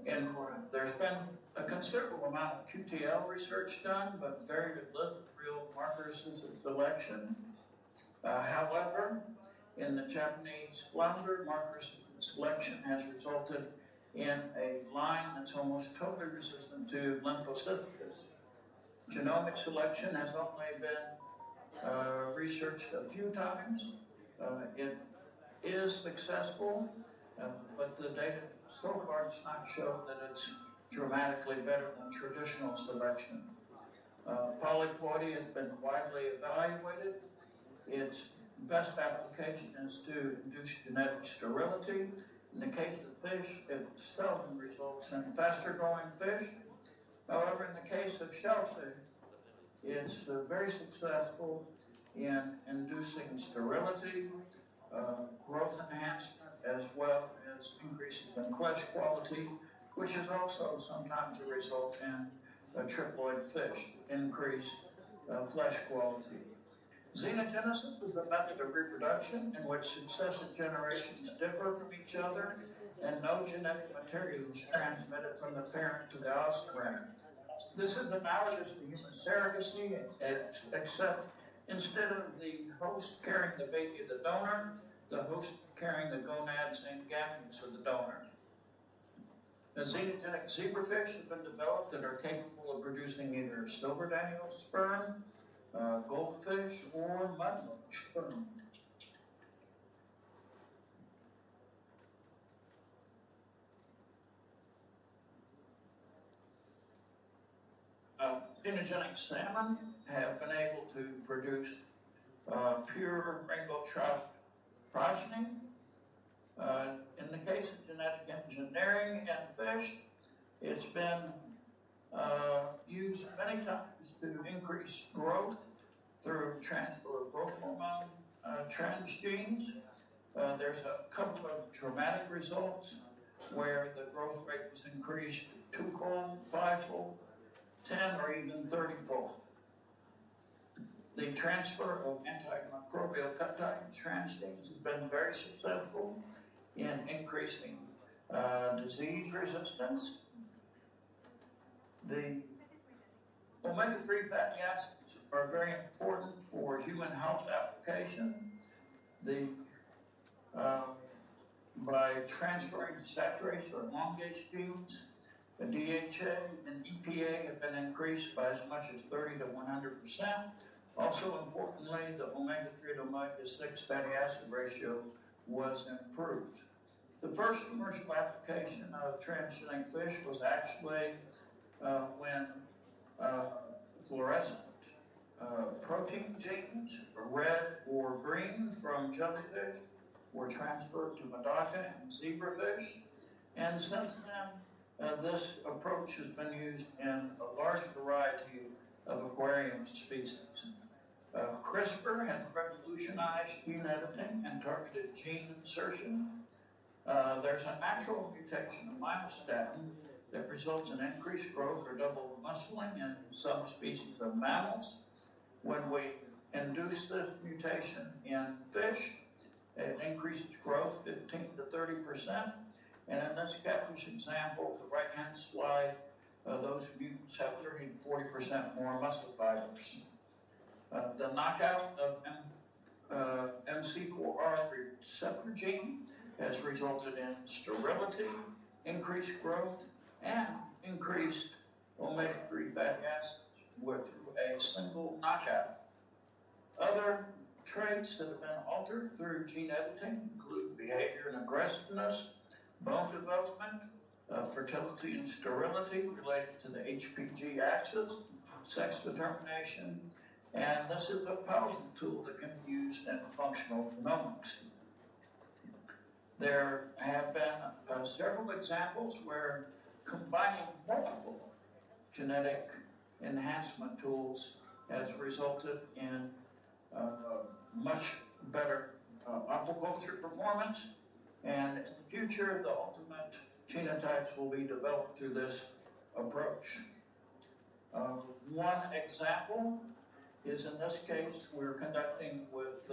And there's been a considerable amount of QTL research done, but very little real markers of selection. However, in the Japanese flounder, markers of selection has resulted in a line that's almost totally resistant to lymphocytosis. Genomic selection has only been researched a few times. It is successful but the data so far does not show that it's dramatically better than traditional selection. Polyploidy has been widely evaluated. Its best application is to induce genetic sterility. In the case of fish, it seldom results in faster growing fish. However, in the case of shellfish, it's very successful in inducing sterility, growth enhancement, as well as increases in flesh quality, which is also sometimes a result in triploid fish, increased flesh quality. Xenogenesis is a method of reproduction in which successive generations differ from each other and no genetic material is transmitted from the parent to the offspring. This is analogous to human surrogacy, except instead of the host carrying the baby of the donor, the host carrying the gonads and gametes of the donor. The xenogenic zebrafish have been developed that are capable of producing either silver Daniel sperm, goldfish, or mudloach sperm. Xenogenic salmon have been able to produce pure rainbow trout progeny. In the case of genetic engineering and fish, it's been used many times to increase growth through transfer of growth hormone transgenes. There's a couple of dramatic results where the growth rate was increased 2-fold, 5-fold, 10 or even 30-fold. The transfer of antimicrobial peptide transgenes has been very successful in increasing disease resistance. The omega-3 fatty acids are very important for human health application. By transferring saturation or elongase genes, the DHA and EPA have been increased by as much as 30 to 100%. Also importantly, the omega-3 to omega-6 fatty acid ratio was improved. The first commercial application of transgenic fish was actually when fluorescent protein genes, red or green from jellyfish, were transferred to Medaka and zebrafish. And since then, this approach has been used in a large variety of aquarium species. CRISPR has revolutionized gene editing and targeted gene insertion. There's a natural mutation of myostatin that results in increased growth or double muscling in some species of mammals. When we induce this mutation in fish, it increases growth 15 to 30%. And in this catfish example, the right-hand slide, those mutants have 30 to 40% more muscle fibers. The knockout of MC4R receptor gene has resulted in sterility, increased growth, and increased omega-3 fatty acids through a single knockout. Other traits that have been altered through gene editing include behavior and aggressiveness, bone development, fertility and sterility related to the HPG axis, sex determination, and this is a powerful tool that can be used in functional genomics. There have been several examples where combining multiple genetic enhancement tools has resulted in much better aquaculture performance, and in the future, the ultimate genotypes will be developed through this approach. One example is, in this case, we're conducting with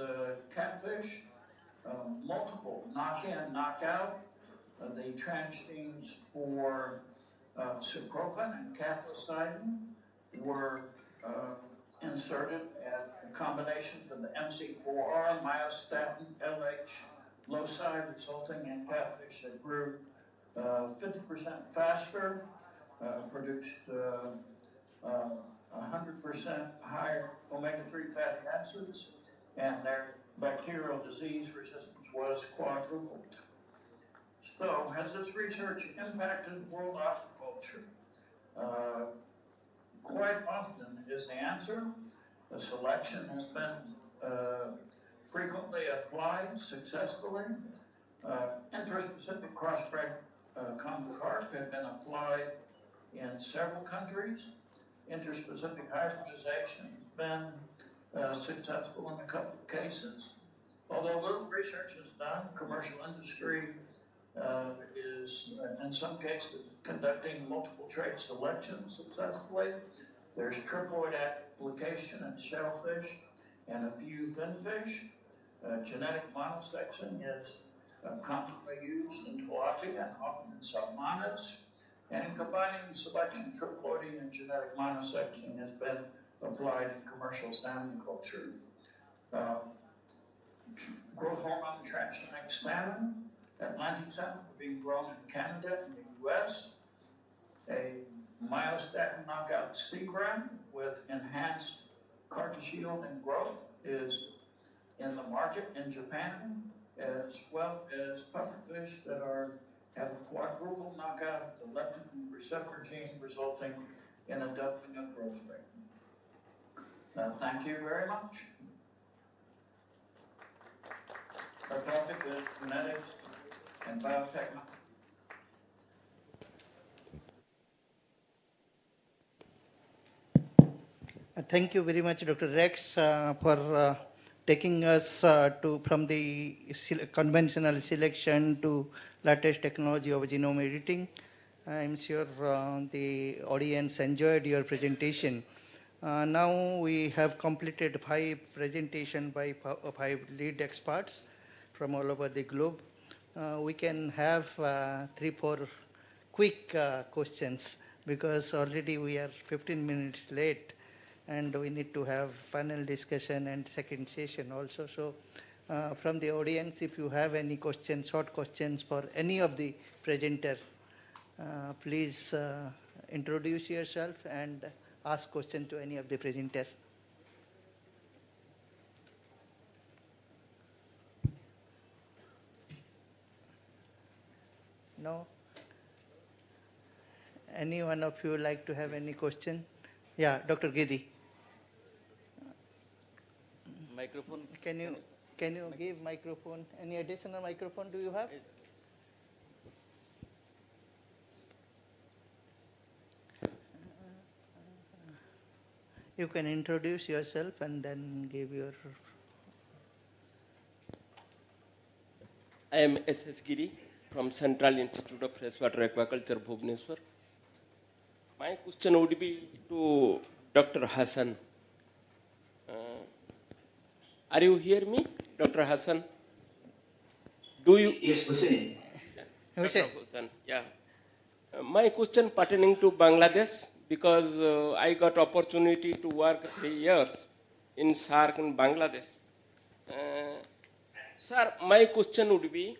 catfish multiple knock-in, knock-out. The transgenes for cypropan and cathelicidin were inserted at combinations of the MC4R, myostatin, LH loci, resulting in catfish that grew 50% faster, produced 100% higher omega-3 fatty acids, and their bacterial disease resistance was quadrupled. So, has this research impacted world aquaculture? Quite often is the answer. The selection has been frequently applied successfully. Interspecific crossbred common carp have been applied in several countries. Interspecific hybridization has been successful in a couple of cases. Although little research is done, commercial industry is, in some cases, conducting multiple trait selections successfully. There's triploid application in shellfish and a few finfish. Genetic monosection is commonly used in tilapia and often in salmonids. And combining selection, triploidy, and genetic monosection has been applied in commercial salmon culture. Growth hormone transgenic salmon, Atlantic salmon are being grown in Canada and the US. A myostatin knockout stingray with enhanced carcass yield and growth is in the market in Japan, as well as pufferfish that have a quadruple knockout of the leptin receptor gene, resulting in a doubling of growth rate. Thank you very much. Our topic is genetics and biotechnology. Thank you very much, Dr. Rex, for taking us from the conventional selection to latest technology of genome editing. I'm sure the audience enjoyed your presentation. Now we have completed 5 presentations by 5 lead experts from all over the globe. We can have 3-4 quick questions because already we are 15 minutes late and we need to have panel discussion and second session also. So from the audience, if you have any questions, short questions for any of the presenter, please introduce yourself and ask question to any of the presenter. No? Any one of you like to have any question? Yeah, Dr. Giri. Microphone. Can you give microphone? Any additional microphone do you have? Yes. You can introduce yourself and then give your. I am S.S. Giri from Central Institute of Freshwater Aquaculture, Bhubaneswar. My question would be to Dr. Hassan. Are you hear me, Dr. Hassan? Do you? Yes, Hussein. Dr. Hassan, yeah. My question pertaining to Bangladesh, because I got opportunity to work 3 years in SARC in Bangladesh. Sir, my question would be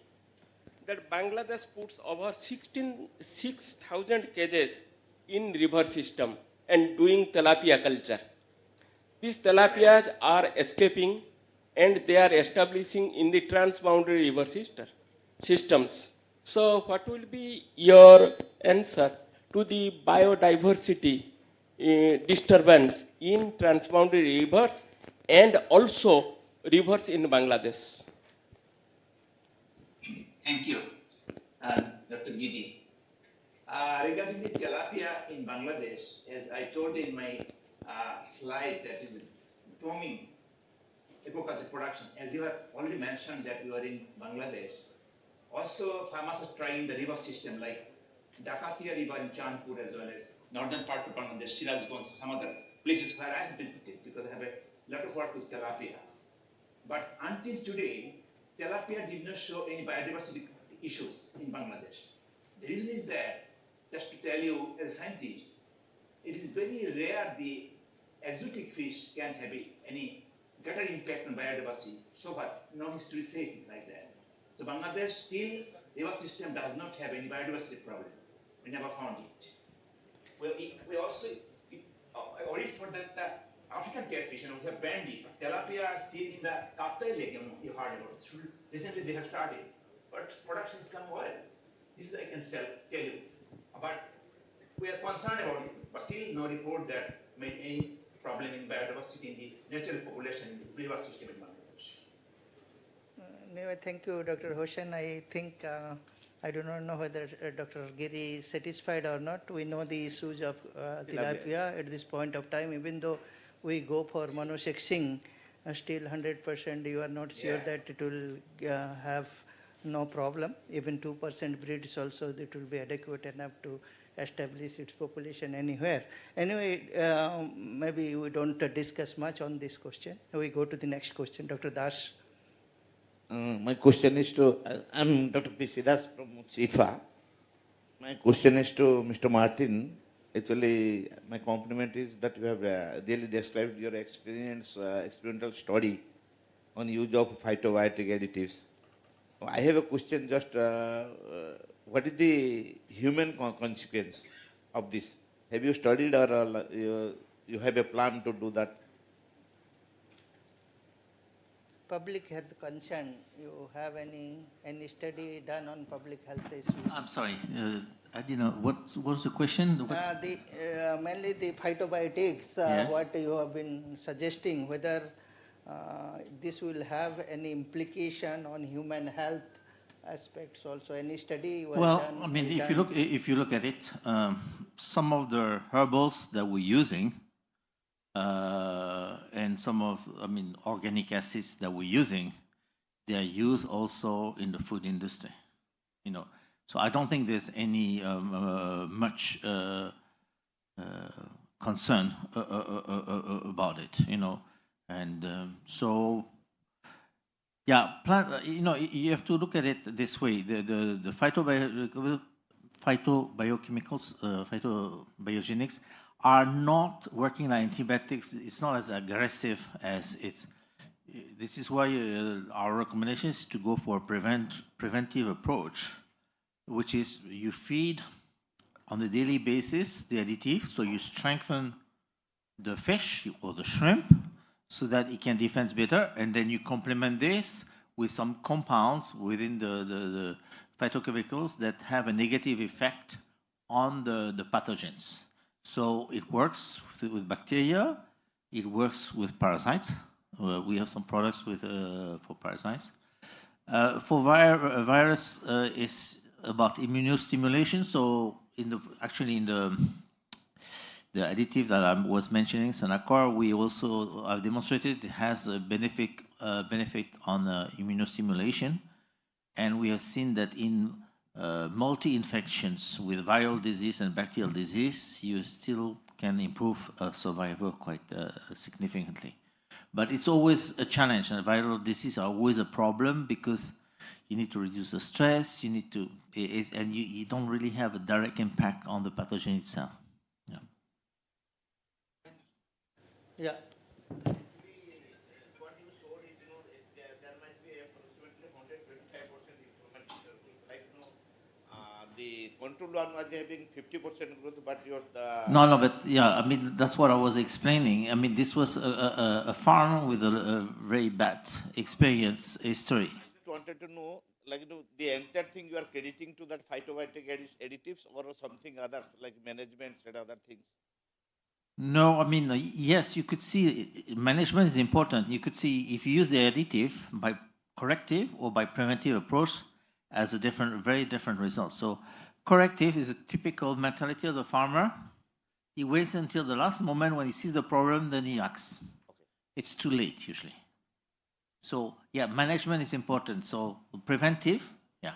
that Bangladesh puts over 6,000 cages in river system and doing tilapia culture. These tilapias are escaping and they are establishing in the transboundary river systems. So what will be your answer to the biodiversity disturbance in transboundary rivers and also rivers in Bangladesh? Thank you, Dr. Giri. Regarding the tilapia in Bangladesh, as I told in my slide, that is booming aquaculture production. As you have already mentioned that you are in Bangladesh. Also, farmers are trying the river system like Dakatia River in Chandpur, as well as northern part of Bangladesh, Sirajganj, some other places where I have visited because I have a lot of work with tilapia. But until today, tilapia did not show any biodiversity issues in Bangladesh. The reason is that, just to tell you as a scientist, it is very rare the exotic fish can have any greater impact on biodiversity. So far, no history says it like that. So Bangladesh still, river system does not have any biodiversity problem. We never found it. We also audit for the African catfish, and we have banned it. Tilapia are still in the Kaptai Lake, you heard about it. Recently they have started, but production has come well. This I can tell you. But we are concerned about it, but still no report that made any problem in biodiversity in the natural population in the river system in Bangladesh. Anyway, thank you, Dr. Hoshen. I think I do not know whether Dr. Giri is satisfied or not. We know the issues of tilapia at this point of time, even though we go for monosexing, still 100% you are not sure that it will have no problem. Even 2% breeds also, that will be adequate enough to establish its population anywhere. Anyway, maybe we don't discuss much on this question. We go to the next question, Dr. Das. My question is to, I'm Dr. P. Siddhas from CIFA. My question is to Mr. Martin. Actually, my compliment is that you have really described your experimental study on use of phytobiotic additives. I have a question just, what is the human consequence of this? Have you studied or you have a plan to do that? Public health concern, you have any study done on public health issues? I'm sorry, I didn't know. What was the question? Mainly the phytobiotics, Yes. what you have been suggesting, whether this will have any implication on human health aspects also. Any study was Well, done? I mean, if you look at it, some of the herbals that we're using and some of, organic acids that we're using, they are used also in the food industry. So I don't think there's any much concern about it. And so. Yeah, you have to look at it this way. The phytobiochemicals, phytobiogenics are not working like antibiotics. It's not as aggressive as it's. This is why our recommendation is to go for a preventive approach, which is you feed on a daily basis the additive, so you strengthen the fish or the shrimp so that it can defend better, and then you complement this with some compounds within the phytochemicals that have a negative effect on the pathogens. So it works with bacteria, it works with parasites. We have some products for parasites. For virus, is about immunostimulation. So actually in the additive that I was mentioning, Sagar, we also have demonstrated it has a benefit on immunostimulation, and we have seen that in multi-infections with viral disease and bacterial disease, you still can improve survival quite significantly. But it's always a challenge, and viral disease are always a problem because you need to reduce the stress, and you don't really have a direct impact on the pathogen itself. Yeah. What you showed is, there might be approximately 125% improvement. Like, the control one was having 50% growth, but No, but yeah, that's what I was explaining. This was a farm with a very bad experience history. I just wanted to know, the entire thing you are crediting to that phytobiotic additives or something others, like management and other things? No, yes, you could see management is important. You could see if you use the additive by corrective or by preventive approach as very different results. So corrective is a typical mentality of the farmer. He waits until the last moment when he sees the problem, then he acts. Okay. It's too late usually. So yeah, management is important. So preventive, yeah.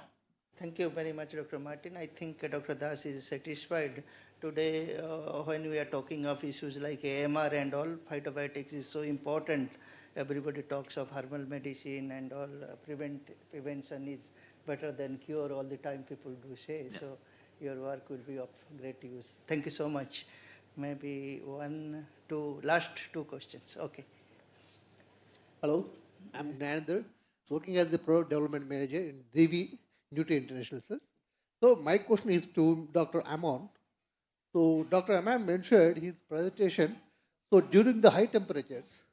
Thank you very much, Dr. Martin. I think Dr. Das is satisfied. Today, when we are talking of issues like AMR and all, phytobiotics is so important. Everybody talks of herbal medicine and all. Prevention is better than cure all the time, people do say. Yeah. So your work will be of great use. Thank you so much. Maybe last two questions. Okay. Hello, I'm Narendra, working as the Product Development Manager in Devi Nutri International, sir. So my question is to Dr. Amon. So Dr. Amon mentioned his presentation. So during the high temperatures,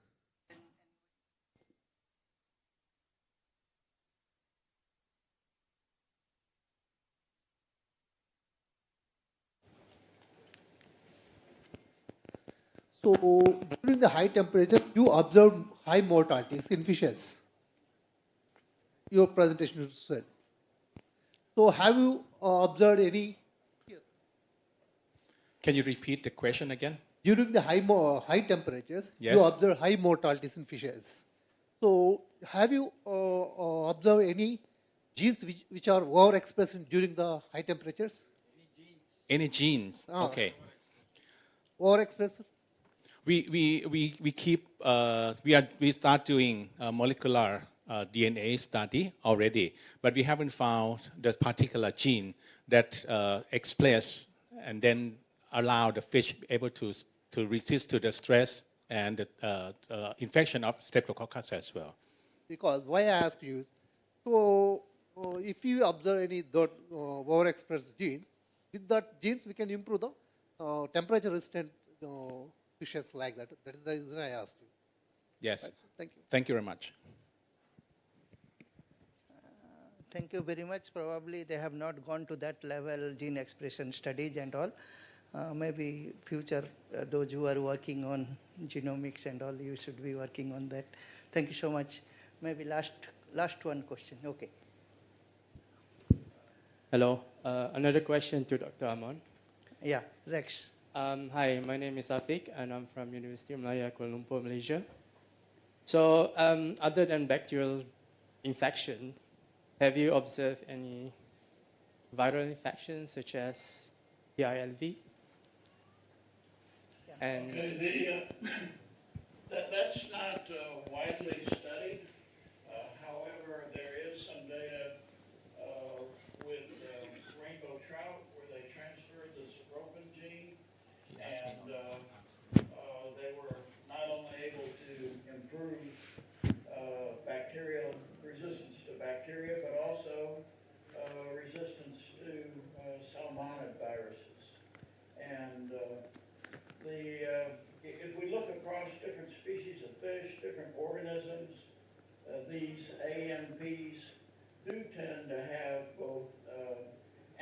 So during the high temperature, you observed high mortalities in fishes. Your presentation said. So have you observed any Can you repeat the question again? during the high temperatures? Yes. You observe high mortalities in fishes. So have you observed any genes which are overexpressed during the high temperatures? Any genes? Ah. Okay. Overexpressed? We keep we start doing molecular DNA study already, but we haven't found the particular gene that express and then allow the fish able to resist to the stress and the infection of Streptococcus as well. Because why I ask you is, so if you observe any overexpressed genes, with that genes we can improve the temperature resistant fishes like that. That is the reason I asked you. Yes. Right. Thank you. Thank you very much. Thank you very much. Probably they have not gone to that level, gene expression studies and all. Maybe future, those who are working on genomics and all, you should be working on that. Thank you so much. Maybe last one question. Okay. Hello. Another question to Dr. Amon. Yeah, Rex. Hi, my name is Afiq, and I'm from University of Malaya, Kuala Lumpur, Malaysia. So, other than bacterial infection, have you observed any viral infections such as PILV? And Okay, that's not widely studied. However, there is some data with rainbow trout where they transferred the sarcopin gene, and they were not only able to improve bacterial resistance to bacteria, but also resistance to salmonid viruses. And if we look across different species of fish, different organisms, these AMPs do tend to have both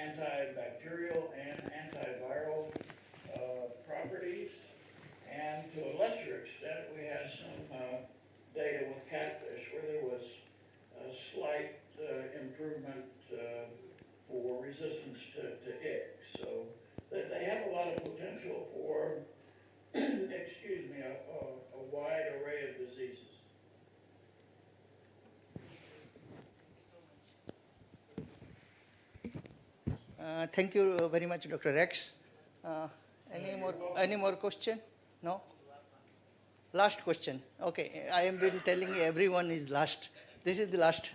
antibacterial and antiviral properties. And to a lesser extent, we have some data with catfish where there was a slight improvement for resistance to ick. So they have a lot of potential for, excuse me, a wide array of diseases. Thank you very much, Dr. Rex. Any more question? No? Last question. Okay, I have been telling you everyone is last. This is the last.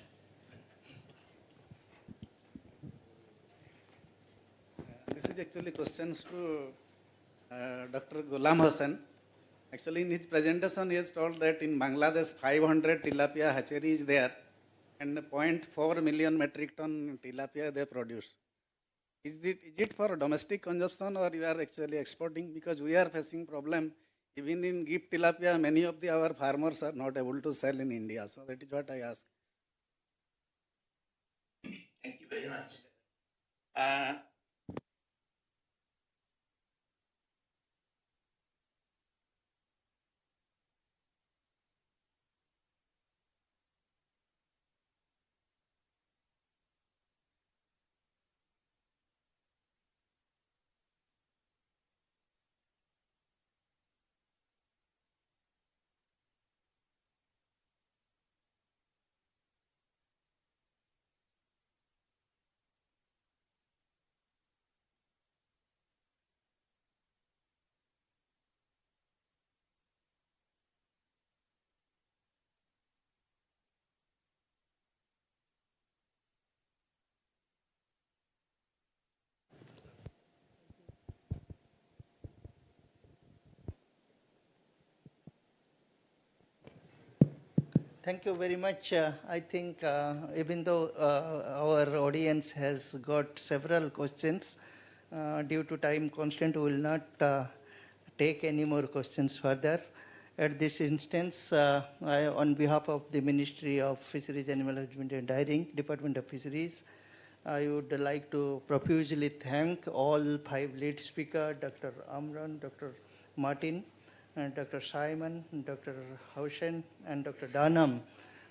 This is actually questions to Dr. Ghulam Hassan. Actually, in his presentation, he has told that in Bangladesh, 500 tilapia hatchery is there, and 0.4 million metric ton tilapia they produce. Is it for domestic consumption, or you are actually exporting? Because we are facing problem. Even in gift tilapia, many of our farmers are not able to sell in India. So that is what I ask. Thank you very much. Thank you very much. I think even though our audience has got several questions, due to time constraint, we will not take any more questions further. At this instance, on behalf of the Ministry of Fisheries, Animal Husbandry and Dairying, Department of Fisheries, I would like to profusely thank all 5 lead speakers, Dr. Amran, Dr. Martin, Dr. Simon, Dr. Hoshen, and Dr. Danam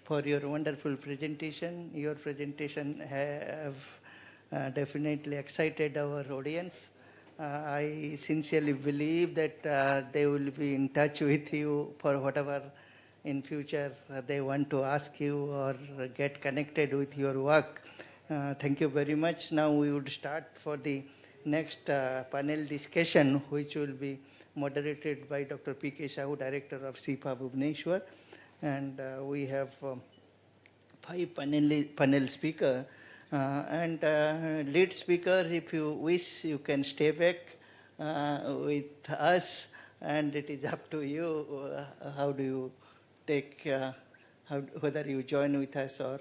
for your wonderful presentation. Your presentation have definitely excited our audience. I sincerely believe that they will be in touch with you for whatever in future they want to ask you or get connected with your work. Thank you very much. Now we would start for the next panel discussion, which will be moderated by Dr. P.K. Sahu, Director of SIPA Bhubaneswar. And we have 5 panel speaker. And lead speaker, if you wish, you can stay back with us, and it is up to you. How do you take, whether you join with us or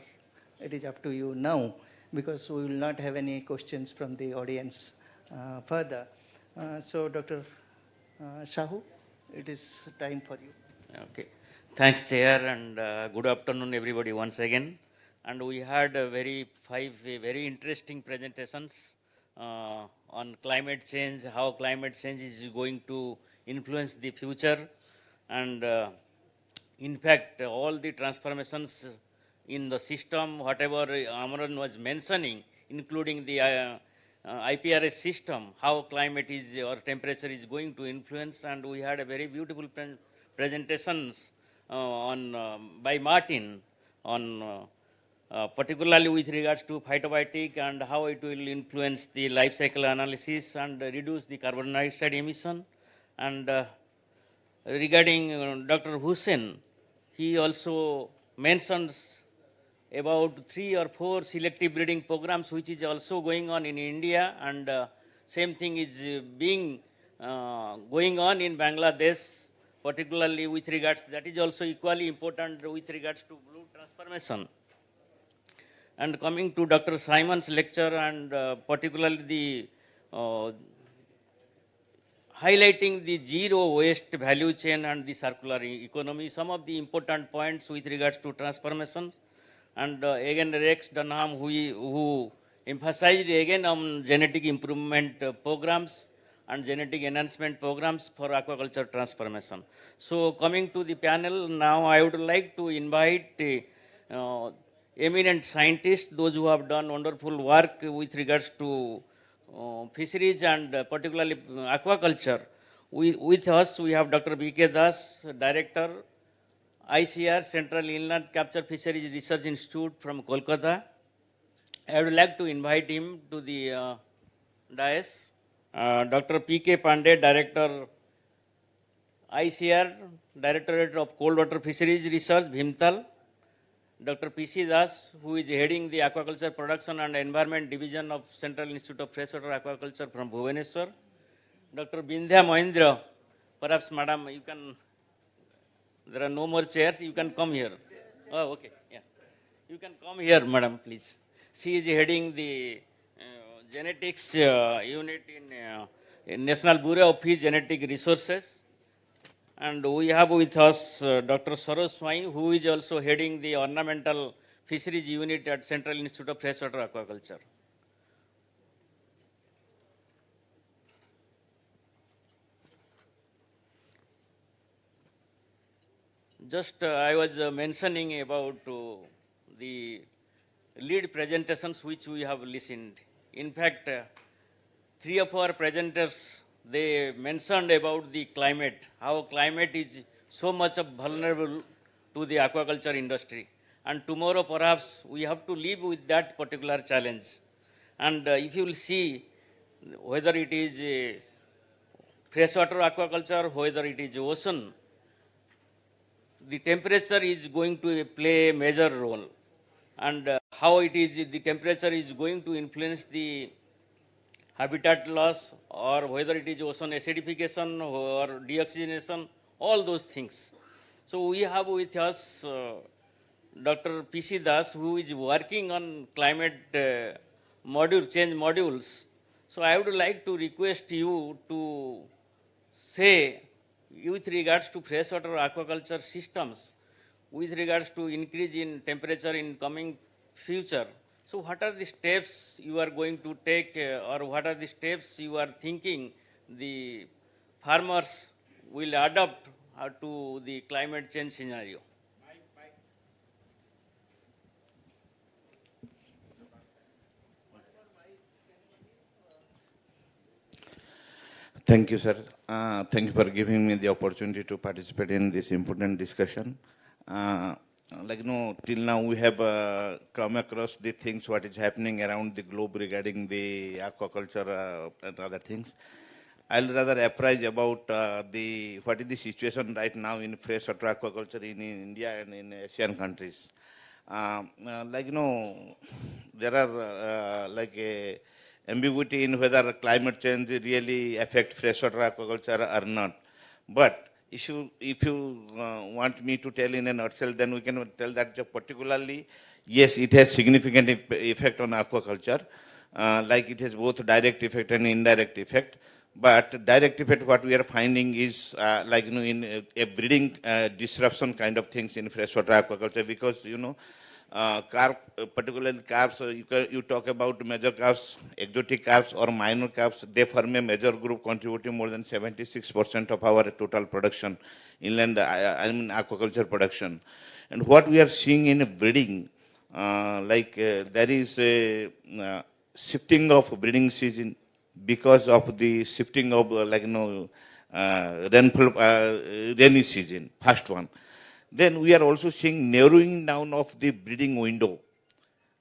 it is up to you now, because we will not have any questions from the audience further. So, Dr. Sahu, it is time for you. Okay. Thanks, Chair, and good afternoon, everybody, once again. And we had five very interesting presentations on climate change, how climate change is going to influence the future. And in fact, all the transformations in the system, whatever Amran was mentioning, including the IPRS system, how climate is or temperature is going to influence. And we had a very beautiful presentations by Martin on particularly with regards to phytobiotic and how it will influence the life cycle analysis and reduce the carbon dioxide emission. And regarding Dr. Hussain, he also mentions about 3 or 4 selective breeding programs which is also going on in India, and same thing is being going on in Bangladesh, particularly with regards, that is also equally important with regards to blue transformation. And coming to Dr. Simon's lecture, and particularly the highlighting the zero waste value chain and the circular economy, some of the important points with regards to transformation. And again, Rex Dunham, who emphasized again on genetic improvement programs and genetic enhancement programs for aquaculture transformation. So coming to the panel, now I would like to invite eminent scientists, those who have done wonderful work with regards to fisheries and particularly aquaculture. With us, we have Dr. B.K. Das, Director, ICR, Central Inland Capture Fisheries Research Institute from Kolkata. I would like to invite him to the dais. Dr. P.K. Pandey, Director, ICR, Directorate of Cold Water Fisheries Research, Bhimtal. Dr. P.C. Das, who is heading the Aquaculture Production and Environment Division of Central Institute of Freshwater Aquaculture from Bhubaneswar. Dr. Bindhya Mohindra, perhaps Madam, you can, there are no more chairs, you can come here. Oh, okay, yeah. You can come here, Madam, please. She is heading the genetics unit in National Bureau of Fish Genetic Resources. And we have with us Dr. Saroj Swai, who is also heading the ornamental fisheries unit at Central Institute of Freshwater Aquaculture. Just I was mentioning about the lead presentations which we have listened. In fact, 3 of our presenters, they mentioned about the climate, how climate is so much vulnerable to the aquaculture industry. And tomorrow perhaps we have to live with that particular challenge. And if you will see, whether it is freshwater aquaculture, whether it is ocean, the temperature is going to play a major role. And how it is, the temperature is going to influence the habitat loss, or whether it is ocean acidification or deoxygenation, all those things. So we have with us Dr. P.C. Das, who is working on climate change modules. So I would like to request you to say, with regards to freshwater aquaculture systems, with regards to increase in temperature in coming future, so what are the steps you are going to take, or what are the steps you are thinking the farmers will adopt to the climate change scenario. Thank you, sir. Thank you for giving me the opportunity to participate in this important discussion. Till now we have come across the things what is happening around the globe regarding the aquaculture and other things. I'll rather apprise about what is the situation right now in freshwater aquaculture in India and in Asian countries. There are ambiguity in whether climate change really affect freshwater aquaculture or not. But if you want me to tell in a nutshell, then we can tell that particularly, yes, it has significant effect on aquaculture. It has both direct effect and indirect effect. But direct effect, what we are finding is in a breeding disruption kind of things in freshwater aquaculture, because carp, particularly carps, you talk about major carps, exotic carps or minor carps, they form a major group contributing more than 76% of our total production, inland, aquaculture production. And what we are seeing in breeding, there is a shifting of breeding season because of the shifting of rainfall, rainy season, first one. Then we are also seeing narrowing down of the breeding window.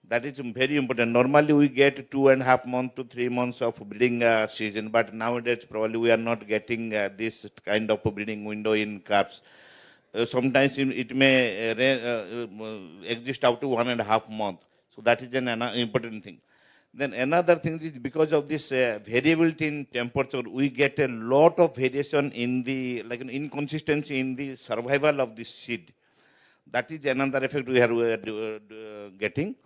That is very important. Normally we get 2.5 months to 3 months of breeding season, but nowadays probably we are not getting this kind of breeding window in carps. Sometimes it may exist up to 1.5 months. So that is an important thing. Then another thing is because of this variability in temperature, we get a lot of variation in the, an inconsistency in the survival of the seed. That is another effect we are getting.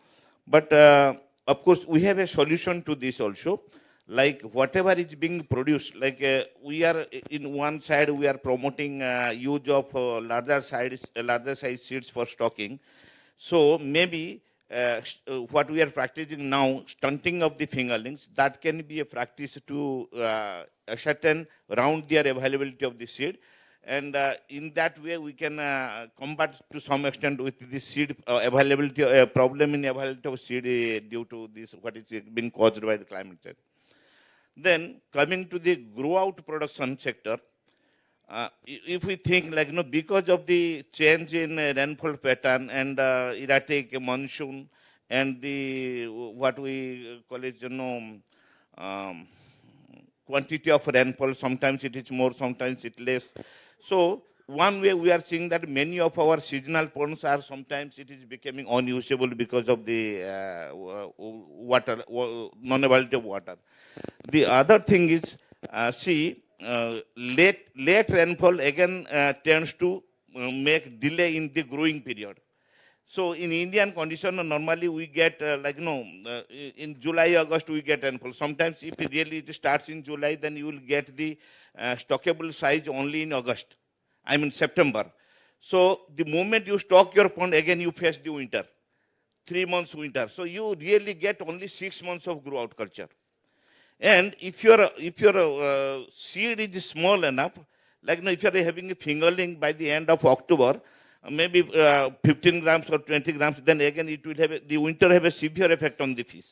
But of course, we have a solution to this also. Like whatever is being produced, we are in one side, we are promoting use of larger size seeds for stocking. So maybe what we are practicing now, stunting of the fingerlings, that can be a practice to ascertain round their availability of the seed. And in that way, we can combat to some extent with the seed availability, problem in availability of seed due to this, what is being caused by the climate change. Then coming to the grow out production sector, if we think because of the change in rainfall pattern and erratic monsoon and the what we call it, quantity of rainfall, sometimes it is more, sometimes it less. So one way we are seeing that many of our seasonal ponds are sometimes it is becoming unusable because of the water, non-availability of water. The other thing is, late rainfall again tends to make delay in the growing period. So in Indian condition, normally we get in July, August we get rainfall. Sometimes if it starts in July, then you will get the stockable size only in August, September. So the moment you stock your pond, again you face the winter, 3 months winter. So you really get only 6 months of grow out culture. And if your seed is small enough, if you are having a fingerling by the end of October, maybe 15 grams or 20 grams, then again it will have the winter have a severe effect on the fish.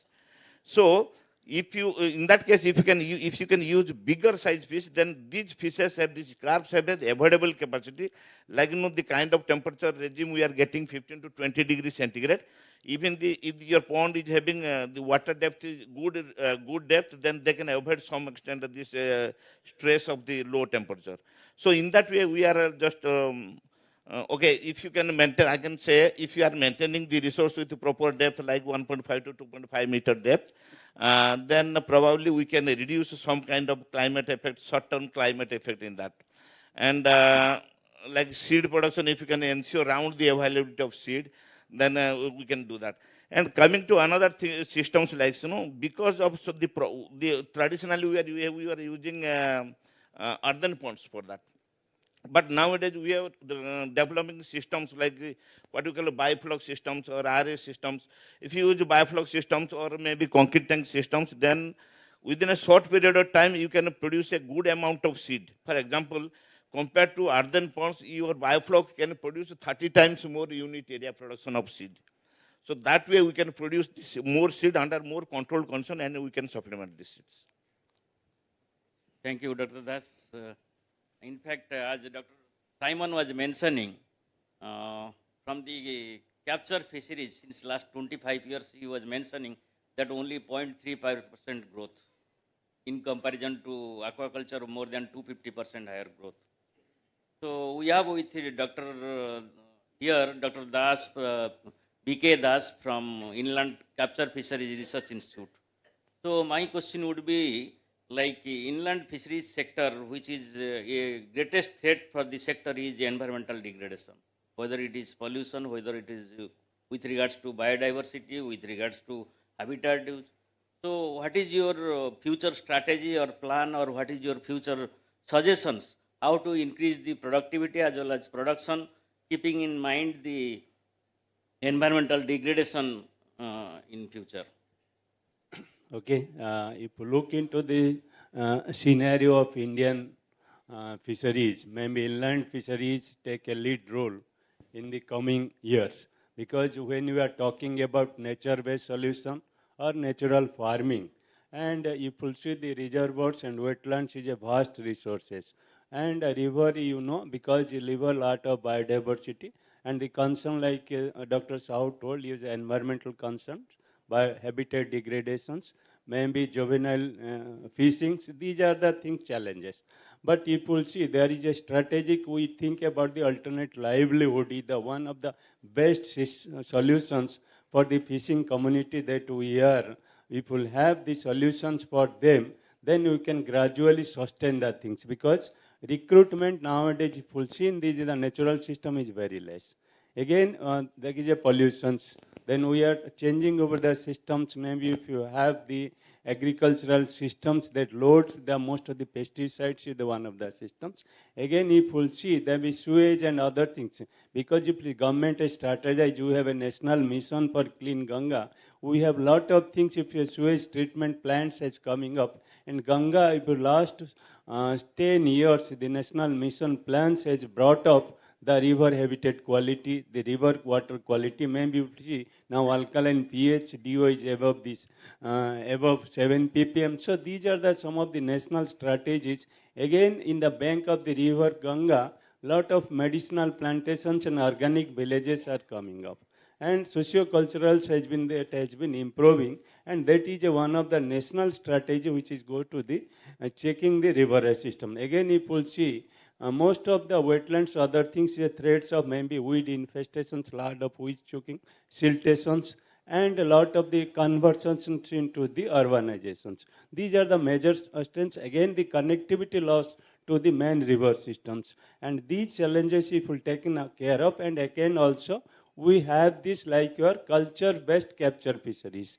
So if you, in that case, if you can use bigger size fish, then these fishes have, these carps have an avoidable capacity, the kind of temperature regime we are getting 15 to 20 degrees centigrade. Even if your pond is having the water depth is good depth, then they can avoid some extent of this stress of the low temperature. So in that way, we are just okay. If you can maintain, I can say, if you are maintaining the resource with the proper depth, like 1.5 to 2.5 meter depth, then probably we can reduce some kind of climate effect, short-term climate effect in that. And like seed production, if you can ensure around the availability of seed, then we can do that. And coming to another systems like, because of the traditionally we were using earthen ponds for that. But nowadays we are developing systems like what you call biofloc systems or RA systems. If you use biofloc systems or maybe concrete tank systems, then within a short period of time you can produce a good amount of seed. For example, compared to earthen ponds, your biofloc can produce 30 times more unit area production of seed. So that way we can produce more seed under more controlled condition and we can supplement these seeds. Thank you, Dr. Das. In fact, as Dr. Simon was mentioning, from the capture fisheries since last 25 years, he was mentioning that only 0.35% growth in comparison to aquaculture, more than 250% higher growth. So we have with Dr. Here, Dr. Das, B.K. Das from Inland Capture Fisheries Research Institute. So my question would be, like inland fisheries sector, which is a greatest threat for the sector is environmental degradation, whether it is pollution, whether it is with regards to biodiversity, with regards to habitat use. So what is your future strategy or plan, or what is your future suggestions, how to increase the productivity as well as production, keeping in mind the environmental degradation in future? Okay, if you look into the scenario of Indian fisheries, maybe inland fisheries take a lead role in the coming years. Because when we are talking about nature-based solution or natural farming, and if you see the reservoirs and wetlands is a vast resources. And a river, you know, because you live a lot of biodiversity, and the concern like Dr. Sao told is environmental concerns, by habitat degradations, maybe juvenile fishings. These are the things challenges. But if you see, there is a strategic, we think about the alternate livelihood is the one of the best solutions for the fishing community that we are. If we have the solutions for them, then we can gradually sustain the things. Because recruitment nowadays, if you see in the natural system is very less. Again, there is a pollutions. Then we are changing over the systems. Maybe if you have the agricultural systems that loads the most of the pesticides is the one of the systems. Again, if you see, there is sewage and other things. Because if the government has strategized, we have a national mission for clean Ganga. We have lot of things. If your sewage treatment plants is coming up, and Ganga, if you last 10 years, the national mission plans has brought up the river habitat quality, the river water quality. Maybe you see now alkaline pH, DO is above this, above 7 ppm. So these are some of the national strategies. Again, in the bank of the river Ganga, lot of medicinal plantations and organic villages are coming up. And socio-culturals has been improving, and that is one of the national strategy which is go to the checking the river system. Again, if you see, most of the wetlands, other things, the threats of maybe weed infestations, lot of weed choking, siltations, and a lot of the conversions into the urbanizations. These are the major strengths. Again, the connectivity loss to the main river systems. And these challenges, if we taken care of, and again also, we have this like your culture-based capture fisheries.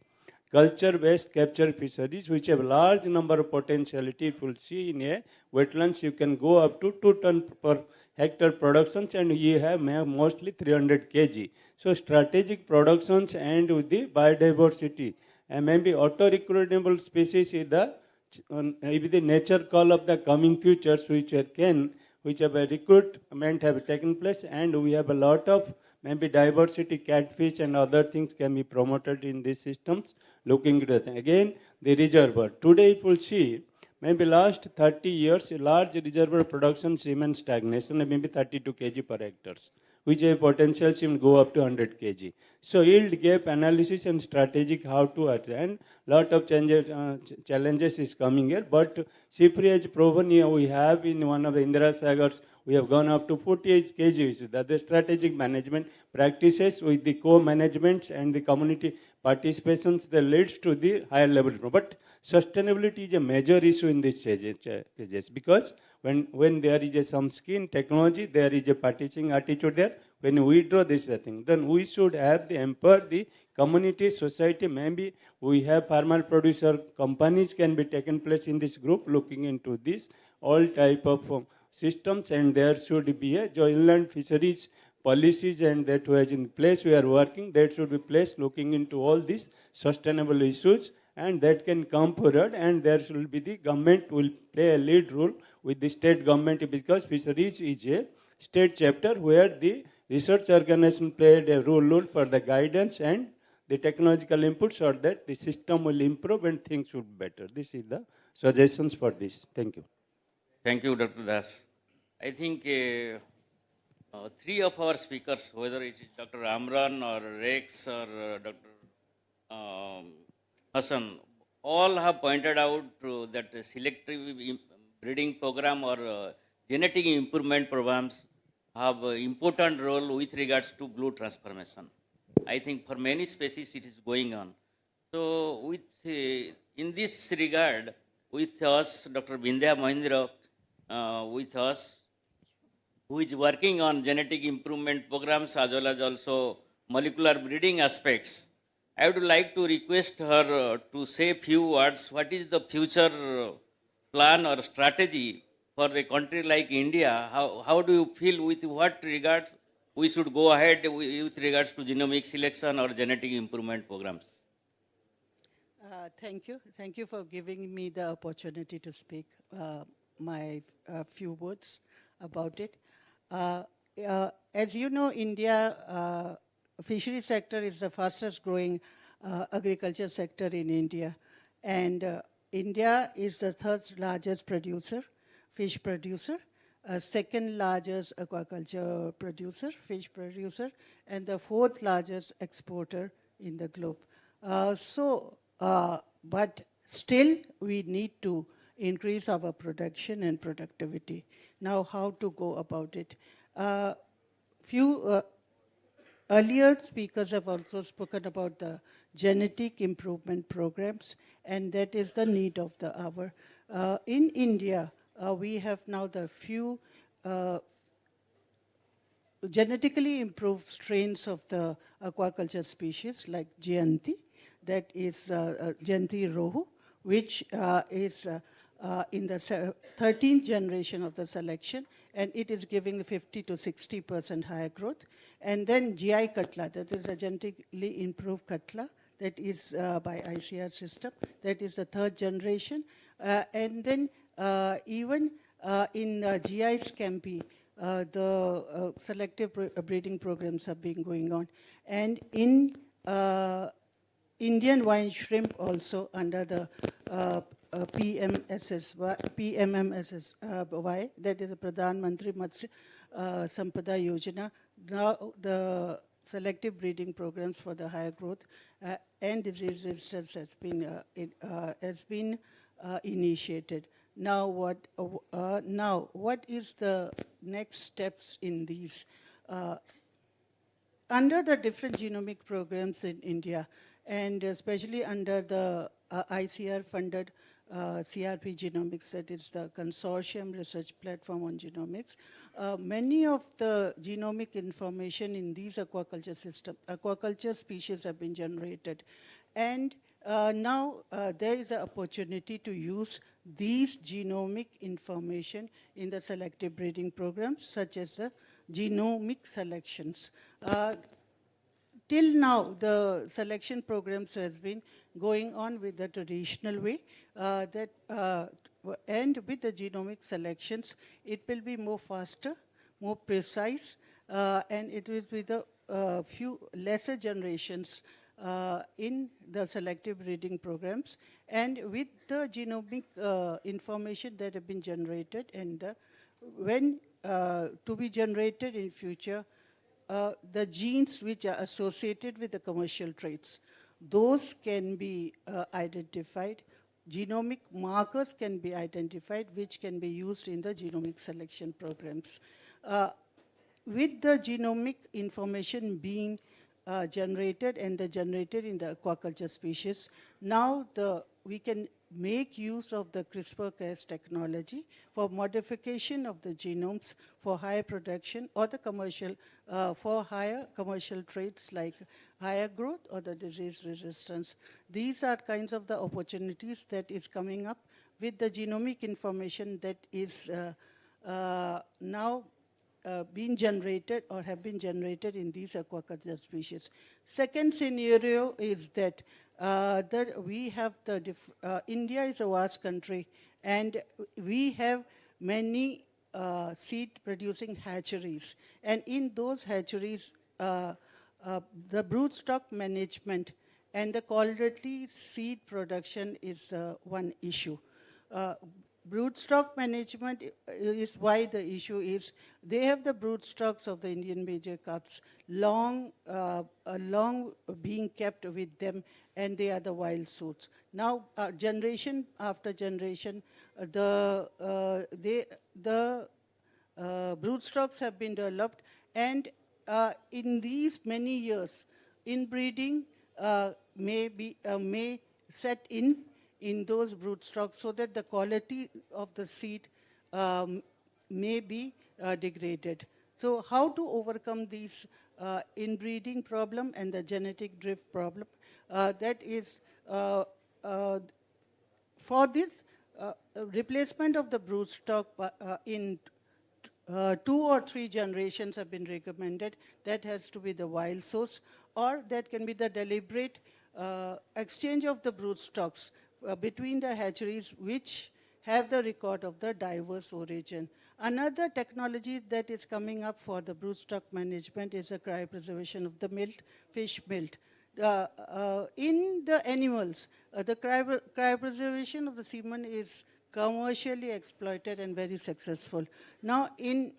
Culture-based capture fisheries, which have large number of potentiality. If you see in a wetlands, you can go up to 2 tons per hectare productions, and you have mostly 300 kg. So strategic productions and with the biodiversity, and maybe auto-recruitable species is the nature call of the coming futures, which have a recruitment have taken place, and we have a lot of maybe diversity, catfish and other things can be promoted in these systems. Looking at it. Again, the reservoir. Today, if you see, maybe last 30 years, large reservoir production remains stagnation, maybe 32 kg per hectares, which have potential to go up to 100 kg. So yield gap analysis and strategic how to attend. Lot of challenges is coming here, but Fisheries has proven here we have in one of the Andhra Sagars, we have gone up to 48 kg. That the strategic management practices with the co-management and the community participations that leads to the higher level. But sustainability is a major issue in this stages, because when there is some skin technology, there is a practicing attitude there. When we draw this thing, then we should have the empower the community, society. Maybe we have farmer producer companies can be taken place in this group, looking into this all type of systems, and there should be a inland fisheries policies, and that was in place we are working. That should be placed looking into all these sustainable issues. and that can come forward, and there should be the government will play a lead role with the state government, because fisheries is a state chapter where the research organization played a role for the guidance and the technological input, so that the system will improve and things should be better. This is the suggestions for this. Thank you. Thank you, Dr. Das. I think three of our speakers, whether it is Dr. Amran or Rex or Dr. Hassan, all have pointed out that selective breeding program or genetic improvement programs have an important role with regards to blue transformation. I think for many species it is going on. So with in this regard, with us, Dr. Bindya Mahindra, with us, who is working on genetic improvement programs as well as also molecular breeding aspects. I would like to request her to say a few words. What is the future plan or strategy for a country like India? How do you feel, with what regards we should go ahead with regards to genomic selection or genetic improvement programs? Thank you. Thank you for giving me the opportunity to speak my few words about it. As you know, India fishery sector is the fastest growing agriculture sector in India. And India is the third largest producer, fish producer, second largest aquaculture producer, fish producer, and the fourth largest exporter in the globe. But still we need to increase our production and productivity. Now, how to go about it? Few earlier speakers have also spoken about the genetic improvement programs, and that is the need of the hour. In India, we have now the few genetically improved strains of the aquaculture species like Jayanti, that is Jayanti Rohu, which is in the 13th generation of the selection, and it is giving 50 to 60% higher growth. And then GI Katla, that is a genetically improved Katla, that is by ICR system, that is the third generation. And then even in GI Scampi, the selective breeding programs have been going on. And in Indian wine shrimp also under the PMMSSY, that is the Pradhan Mantri Matsya Sampada Yojana. Now the selective breeding programs for the higher growth and disease resistance has been initiated. Now what is the next steps in these? Under the different genomic programs in India, and especially under the ICR-funded CRP Genomics, that is the Consortium Research Platform on Genomics, many of the genomic information in these aquaculture species have been generated. And now there is an opportunity to use these genomic information in the selective breeding programs, such as the genomic selections. Till now, the selection programs has been going on with the traditional way, and with the genomic selections, it will be more faster, more precise, and it will be the few lesser generations in the selective breeding programs. And with the genomic information that have been generated, and when to be generated in future, the genes which are associated with the commercial traits, those can be identified. Genomic markers can be identified, which can be used in the genomic selection programs. With the genomic information being generated and generated in the aquaculture species, now we can make use of the CRISPR-Cas technology for modification of the genomes for higher production or the commercial, for higher commercial traits like higher growth or the disease resistance. These are kinds of the opportunities that is coming up with the genomic information that is now being generated or have been generated in these aquaculture species. Second scenario is that that we have India is a vast country, and we have many seed producing hatcheries. And in those hatcheries, the broodstock management and the quality seed production is one issue. Broodstock management is why the issue is they have the broodstocks of the Indian major cups long being kept with them, and they are the wild suits. Now, generation after generation, the broodstocks have been developed, and in these many years, inbreeding may set in those broodstocks so that the quality of the seed may be degraded. So how to overcome these inbreeding problem and the genetic drift problem? That is, for this replacement of the broodstock in 2 or 3 generations have been recommended. That has to be the wild source, or that can be the deliberate exchange of the broodstocks between the hatcheries which have the record of the diverse origin. Another technology that is coming up for the broodstock management is the cryopreservation of the fish milt. In the animals, the cryopreservation of the semen is commercially exploited and very successful. Now, in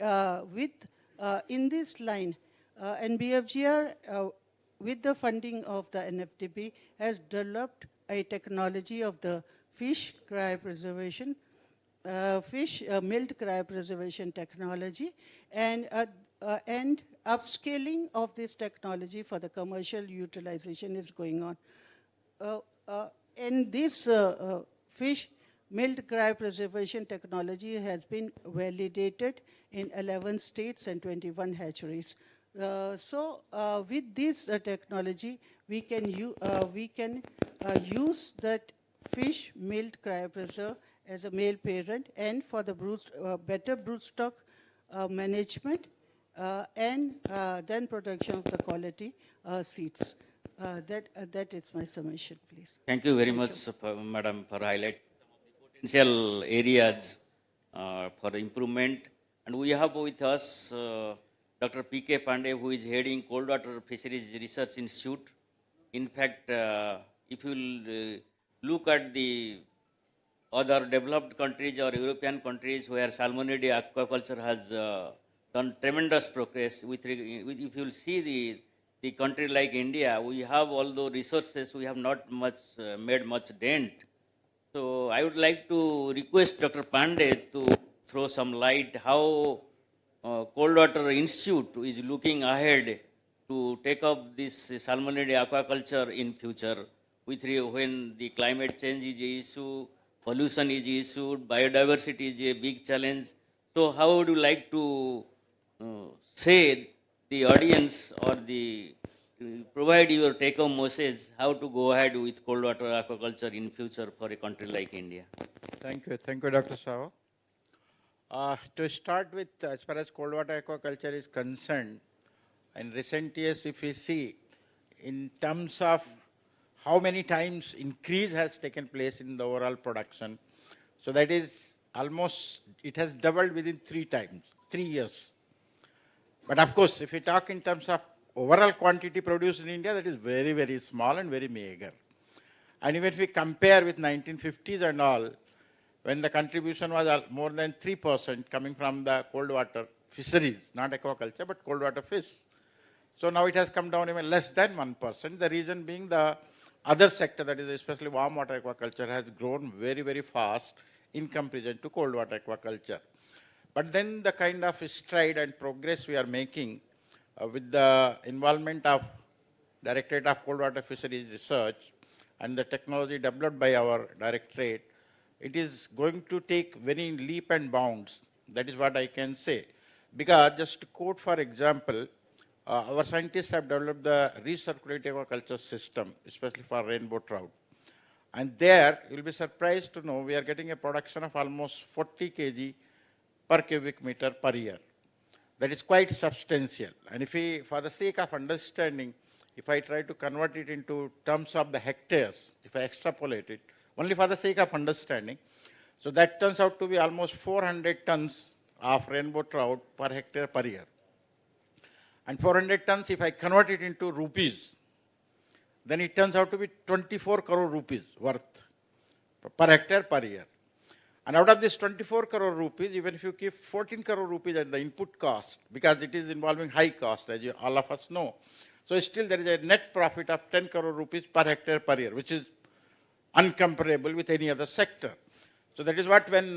this line, NBFGR, with the funding of the NFDB, has developed a technology of the fish cryopreservation, milt cryopreservation technology, and upscaling of this technology for the commercial utilization is going on. And this fish milt cryopreservation technology has been validated in 11 states and 21 hatcheries. With this technology, we can use that fish milt cryopreserve as a male parent, and for the better broodstock management and then production of the quality seeds. That is my summation, please. Thank you very much, Madam, for highlight potential areas for improvement. And we have with us Dr. P.K. Pandey, who is heading Cold Water Fisheries Research Institute. In fact, if you look at the other developed countries or European countries where salmonidae aquaculture has done tremendous progress, if you see the country like India, we have all the resources, we have not made much dent. So I would like to request Dr. Pandey to throw some light how Cold Water Institute is looking ahead to take up this salmonidae aquaculture in future, when the climate change is an issue, pollution is an issue, biodiversity is a big challenge. So how would you like to say the audience or provide your take-home message how to go ahead with cold water aquaculture in future for a country like India? Thank you, Dr. Sagar. To start with, as far as cold water aquaculture is concerned, in recent years, if we see in terms of how many times increase has taken place in the overall production, so that is almost, it has doubled within 3 years. But of course, if we talk in terms of overall quantity produced in India, that is very, very small and very meager. And even if we compare with 1950s and all, when the contribution was more than 3% coming from the cold water fisheries, not aquaculture, but cold water fish. So now it has come down even less than 1%. The reason being the other sector, that is especially warm water aquaculture, has grown very, very fast in comparison to cold water aquaculture. But then the kind of stride and progress we are making with the involvement of Directorate of Cold Water Fisheries Research and the technology developed by our directorate, it is going to take very leap and bounds. That is what I can say. Because just to quote, for example, our scientists have developed the recirculating aquaculture system, especially for rainbow trout. And there, you'll be surprised to know we are getting a production of almost 40 kg per cubic meter per year. That is quite substantial. And if we, for the sake of understanding, if I try to convert it into terms of the hectares, if I extrapolate it, only for the sake of understanding, so that turns out to be almost 400 tons of rainbow trout per hectare per year. And 400 tons, if I convert it into rupees, then it turns out to be 24 crore rupees worth per hectare per year. And out of this 24 crore rupees, even if you keep 14 crore rupees at the input cost, because it is involving high cost, as you, all of us know, so still there is a net profit of 10 crore rupees per hectare per year, which is uncomparable with any other sector. So that is what when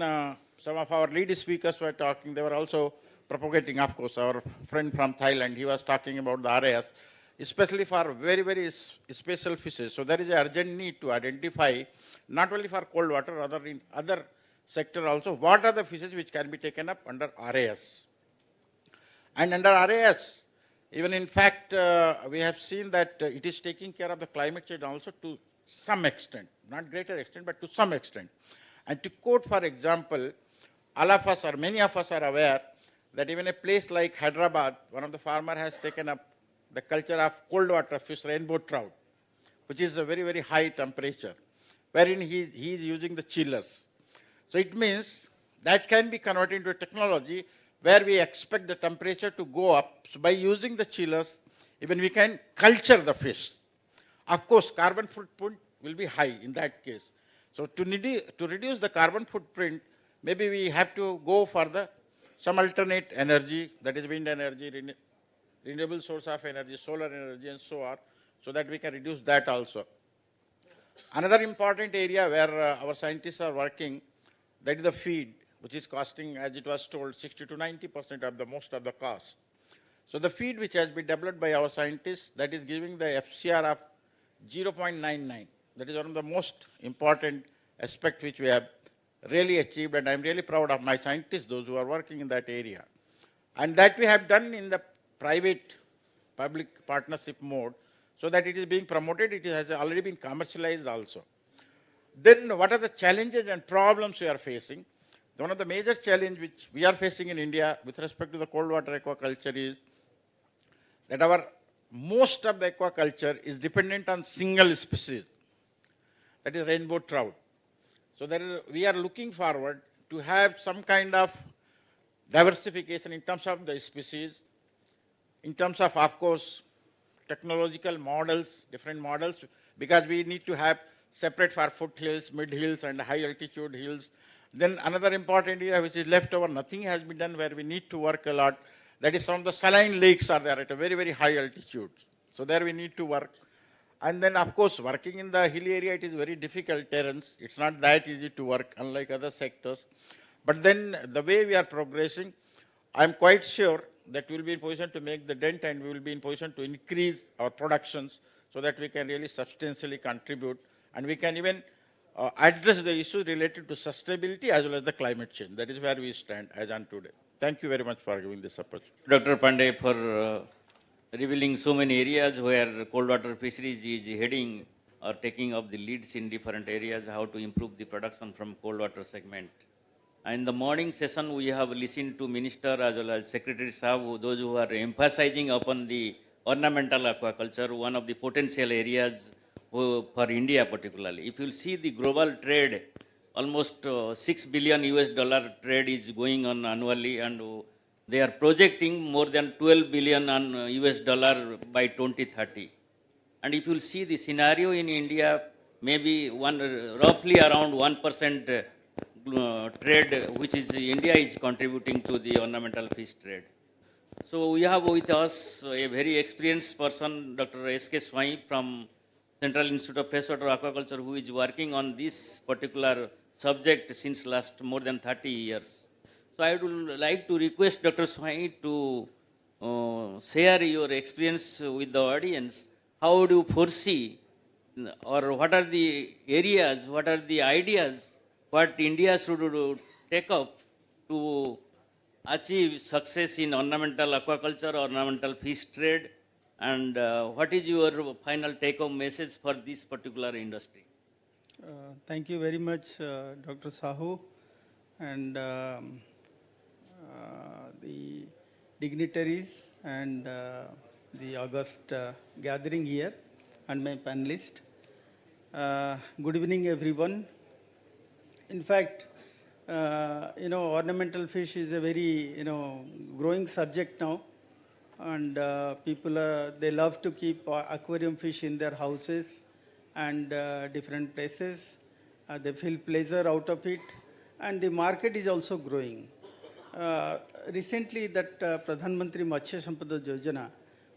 some of our lead speakers were talking, they were also propagating, of course, our friend from Thailand, he was talking about the RAS, especially for very, very special fishes. So there is an urgent need to identify, not only for cold water, rather in other sector also, what are the fishes which can be taken up under RAS. And under RAS, even in fact, we have seen that it is taking care of the climate change also to some extent, not greater extent, but to some extent. And to quote, for example, all of us or many of us are aware that even a place like Hyderabad, one of the farmer has taken up the culture of cold water fish, rainbow trout, which is a very, very high temperature, wherein he is using the chillers. So it means that can be converted into a technology where we expect the temperature to go up. So by using the chillers, even we can culture the fish. Of course, carbon footprint will be high in that case. So to reduce the carbon footprint, maybe we have to go for some alternate energy, that is wind energy, renewable source of energy, solar energy, and so on, so that we can reduce that also. Another important area where our scientists are working, that is the feed, which is costing, as it was told, 60 to 90% of the most of the cost. So the feed which has been developed by our scientists, that is giving the FCR of 0.99. That is one of the most important aspects which we have really achieved, and I'm really proud of my scientists, those who are working in that area. And that we have done in the private-public partnership mode, so that it is being promoted, it has already been commercialized also. Then what are the challenges and problems we are facing? One of the major challenges which we are facing in India with respect to the cold water aquaculture is that most of the aquaculture is dependent on single species, that is rainbow trout. So we are looking forward to have some kind of diversification in terms of the species, in terms of course, technological models, different models, because we need to have separate for foothills, mid-hills, and high-altitude hills. Then another important area which is left over, nothing has been done, where we need to work a lot. That is some of the saline lakes are there at a very, very high altitude. So there we need to work. And then, of course, working in the hilly area, it is very difficult terrains. It's not that easy to work, unlike other sectors. But then the way we are progressing, I'm quite sure that we will be in position to make the dent, and we will be in position to increase our productions so that we can really substantially contribute, and we can even address the issues related to sustainability as well as the climate change. That is where we stand as on today. Thank you very much for giving this opportunity. Dr. Pandey, for revealing so many areas where cold water fisheries is heading or taking up the leads in different areas, how to improve the production from cold water segment. And in the morning session, we have listened to Minister as well as Secretary Saab, those who are emphasizing upon the ornamental aquaculture, one of the potential areas for India particularly. If you see the global trade, almost $6 billion US trade is going on annually, and they are projecting more than 12 billion US dollar by 2030. And if you see the scenario in India, maybe roughly around 1% trade, which is India is contributing to the ornamental fish trade. So we have with us a very experienced person, Dr. S.K. Swai from Central Institute of Freshwater Aquaculture, who is working on this particular subject since last more than 30 years. So I would like to request Dr. Swai to share your experience with the audience. How do you foresee, or what are the areas, what are the ideas, what India should take up to achieve success in ornamental aquaculture, ornamental fish trade, and what is your final take-home message for this particular industry? Thank you very much, Dr. Sahu, and the dignitaries and the August gathering here and my panelists. Good evening, everyone. In fact, ornamental fish is a very, growing subject now. And people, they love to keep aquarium fish in their houses and different places. They feel pleasure out of it. And the market is also growing. Recently, that Pradhan Mantri Matsya Sampada Yojana,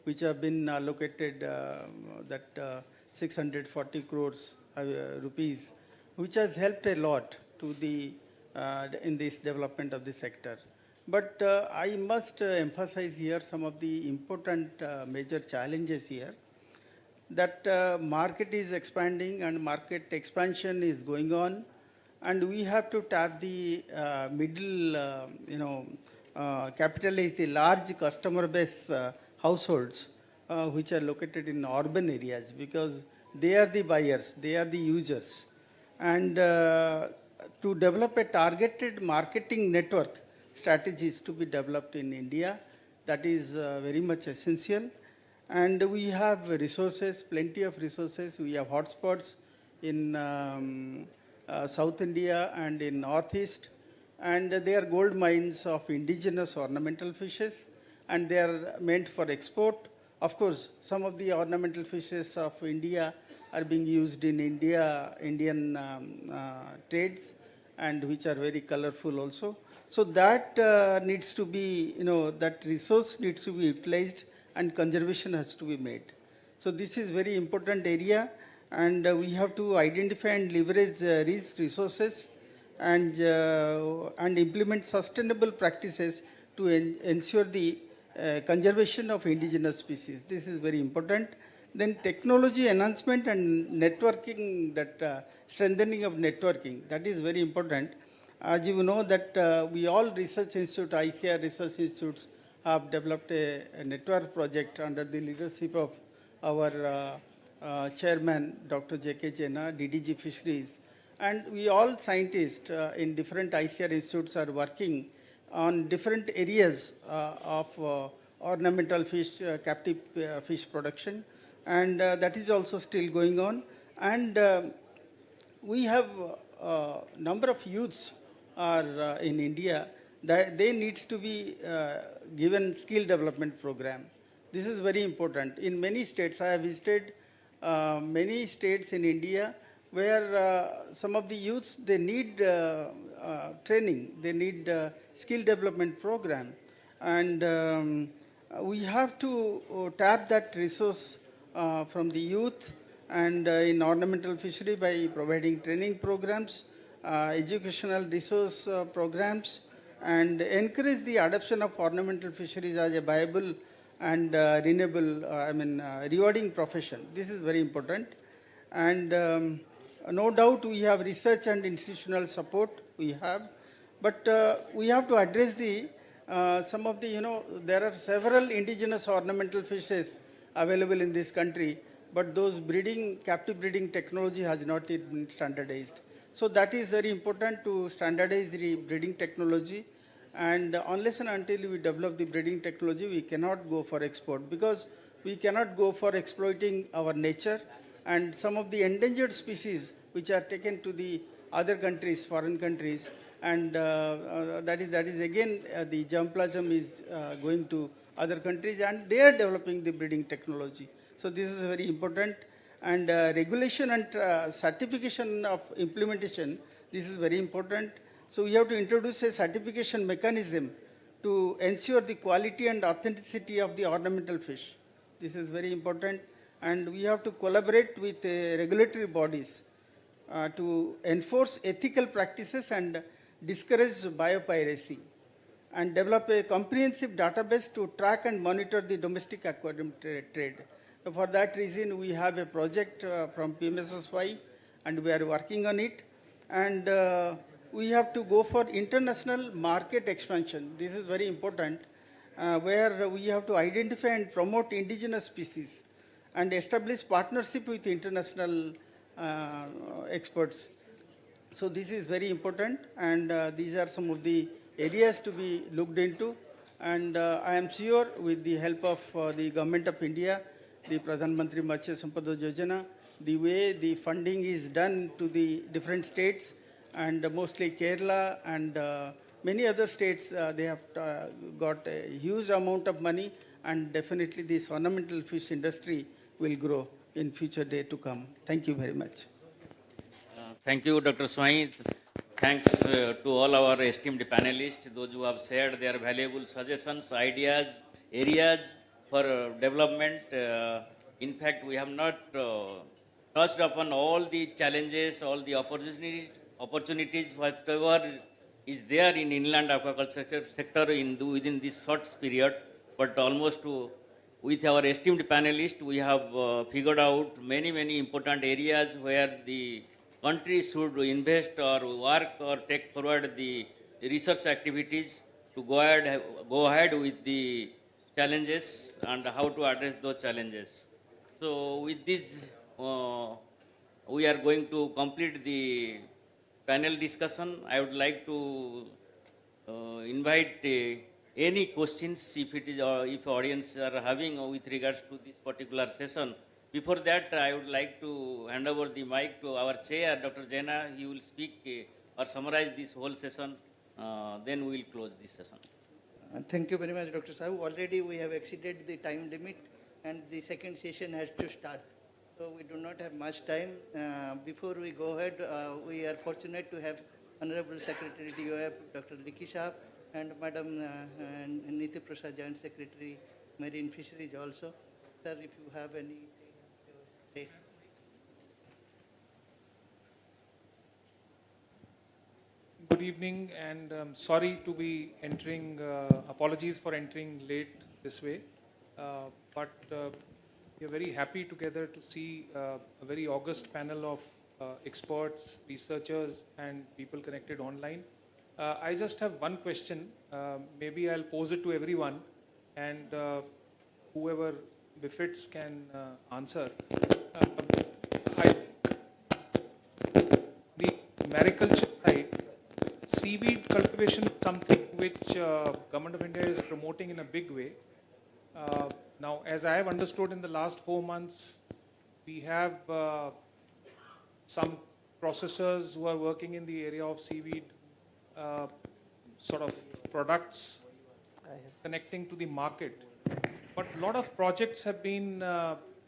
which have been allocated that 640 crores rupees, which has helped a lot to the in this development of the sector. But I must emphasize here some of the important major challenges here. That market is expanding and market expansion is going on, and we have to tap the middle, capitalize the large customer base households which are located in urban areas, because they are the buyers, they are the users. And to develop a targeted marketing network strategies to be developed in India, that is very much essential. And we have resources, plenty of resources. We have hotspots in South India and in Northeast, and they are gold mines of indigenous ornamental fishes, and they are meant for export. Of course, some of the ornamental fishes of India are being used in Indian trades, and which are very colorful also. So that needs to be, that resource needs to be utilized and conservation has to be made. So this is very important area, and we have to identify and leverage these resources and implement sustainable practices to ensure the conservation of indigenous species. This is very important. Then technology enhancement and networking, that strengthening of networking, that is very important. As you know that we all research institute, ICR research institutes have developed a network project under the leadership of our chairman, Dr. J.K. Jena, DDG Fisheries. And we all scientists in different ICR institutes are working on different areas of ornamental fish, captive fish production. And that is also still going on. And we have a number of youths are in India that they needs to be given skill development program. This is very important. In many states, I have visited many states in India where some of the youths, they need training, they need skill development program. And we have to tap that resource from the youth and in ornamental fishery by providing training programs, educational resource programs, and encourage the adoption of ornamental fisheries as a viable and renewable, rewarding profession. This is very important. And no doubt we have research and institutional support, we have, but we have to address the some of the, there are several indigenous ornamental fishes available in this country, but those captive breeding technology has not yet been standardized. So that is very important to standardize the breeding technology. And unless and until we develop the breeding technology, we cannot go for export, because we cannot go for exploiting our nature. And some of the endangered species which are taken to the other countries, foreign countries, and that is again the germplasm is going to other countries, and they are developing the breeding technology. So this is very important. And regulation and certification of implementation, this is very important. So we have to introduce a certification mechanism to ensure the quality and authenticity of the ornamental fish. This is very important. And we have to collaborate with regulatory bodies to enforce ethical practices and discourage biopiracy, and develop a comprehensive database to track and monitor the domestic aquarium trade. So for that reason, we have a project from PMSSY, and we are working on it. And we have to go for international market expansion. This is very important, where we have to identify and promote indigenous species and establish partnership with international experts. So this is very important, and these are some of the areas to be looked into. And I am sure with the help of the Government of India, the Pradhan Mantri Matsya Sampada Yojana, the way the funding is done to the different states, and mostly Kerala and many other states, they have got a huge amount of money, and definitely this ornamental fish industry will grow in future day to come. Thank you very much. Thank you, Dr. Swami. Thanks to all our esteemed panelists, those who have shared their valuable suggestions, ideas, areas for development. In fact, we have not touched upon all the challenges, all the opportunities, whatever is there in inland aquaculture sector within this short period. But almost with our esteemed panelists, we have figured out many important areas where the country should invest or work or take forward the research activities to go ahead with the challenges and how to address those challenges. So with this, we are going to complete the panel discussion. I would like to invite any questions if it is or if audience are having with regards to this particular session. Before that, I would like to hand over the mic to our chair, Dr. Jaina. He will speak or summarize this whole session. Then we will close this session. Thank you very much, Dr. Sahu. Already we have exceeded the time limit and the second session has to start. So we do not have much time. Before we go ahead, we are fortunate to have Honorable Secretary DOF, Dr. Likhi Shah, and Madam Niti Prasad, Joint Secretary, Marine Fisheries also. Sir, if you have anything to say. Good evening, and sorry to be entering, apologies for entering late this way, but we are very happy together to see a very august panel of experts, researchers, and people connected online. I just have one question. Maybe I'll pose it to everyone, and whoever befits can answer. The mariculture side, seaweed cultivation is something which Government of India is promoting in a big way. Now, as I have understood in the last 4 months, we have some processors who are working in the area of seaweed sort of products connecting to the market. But a lot of projects have been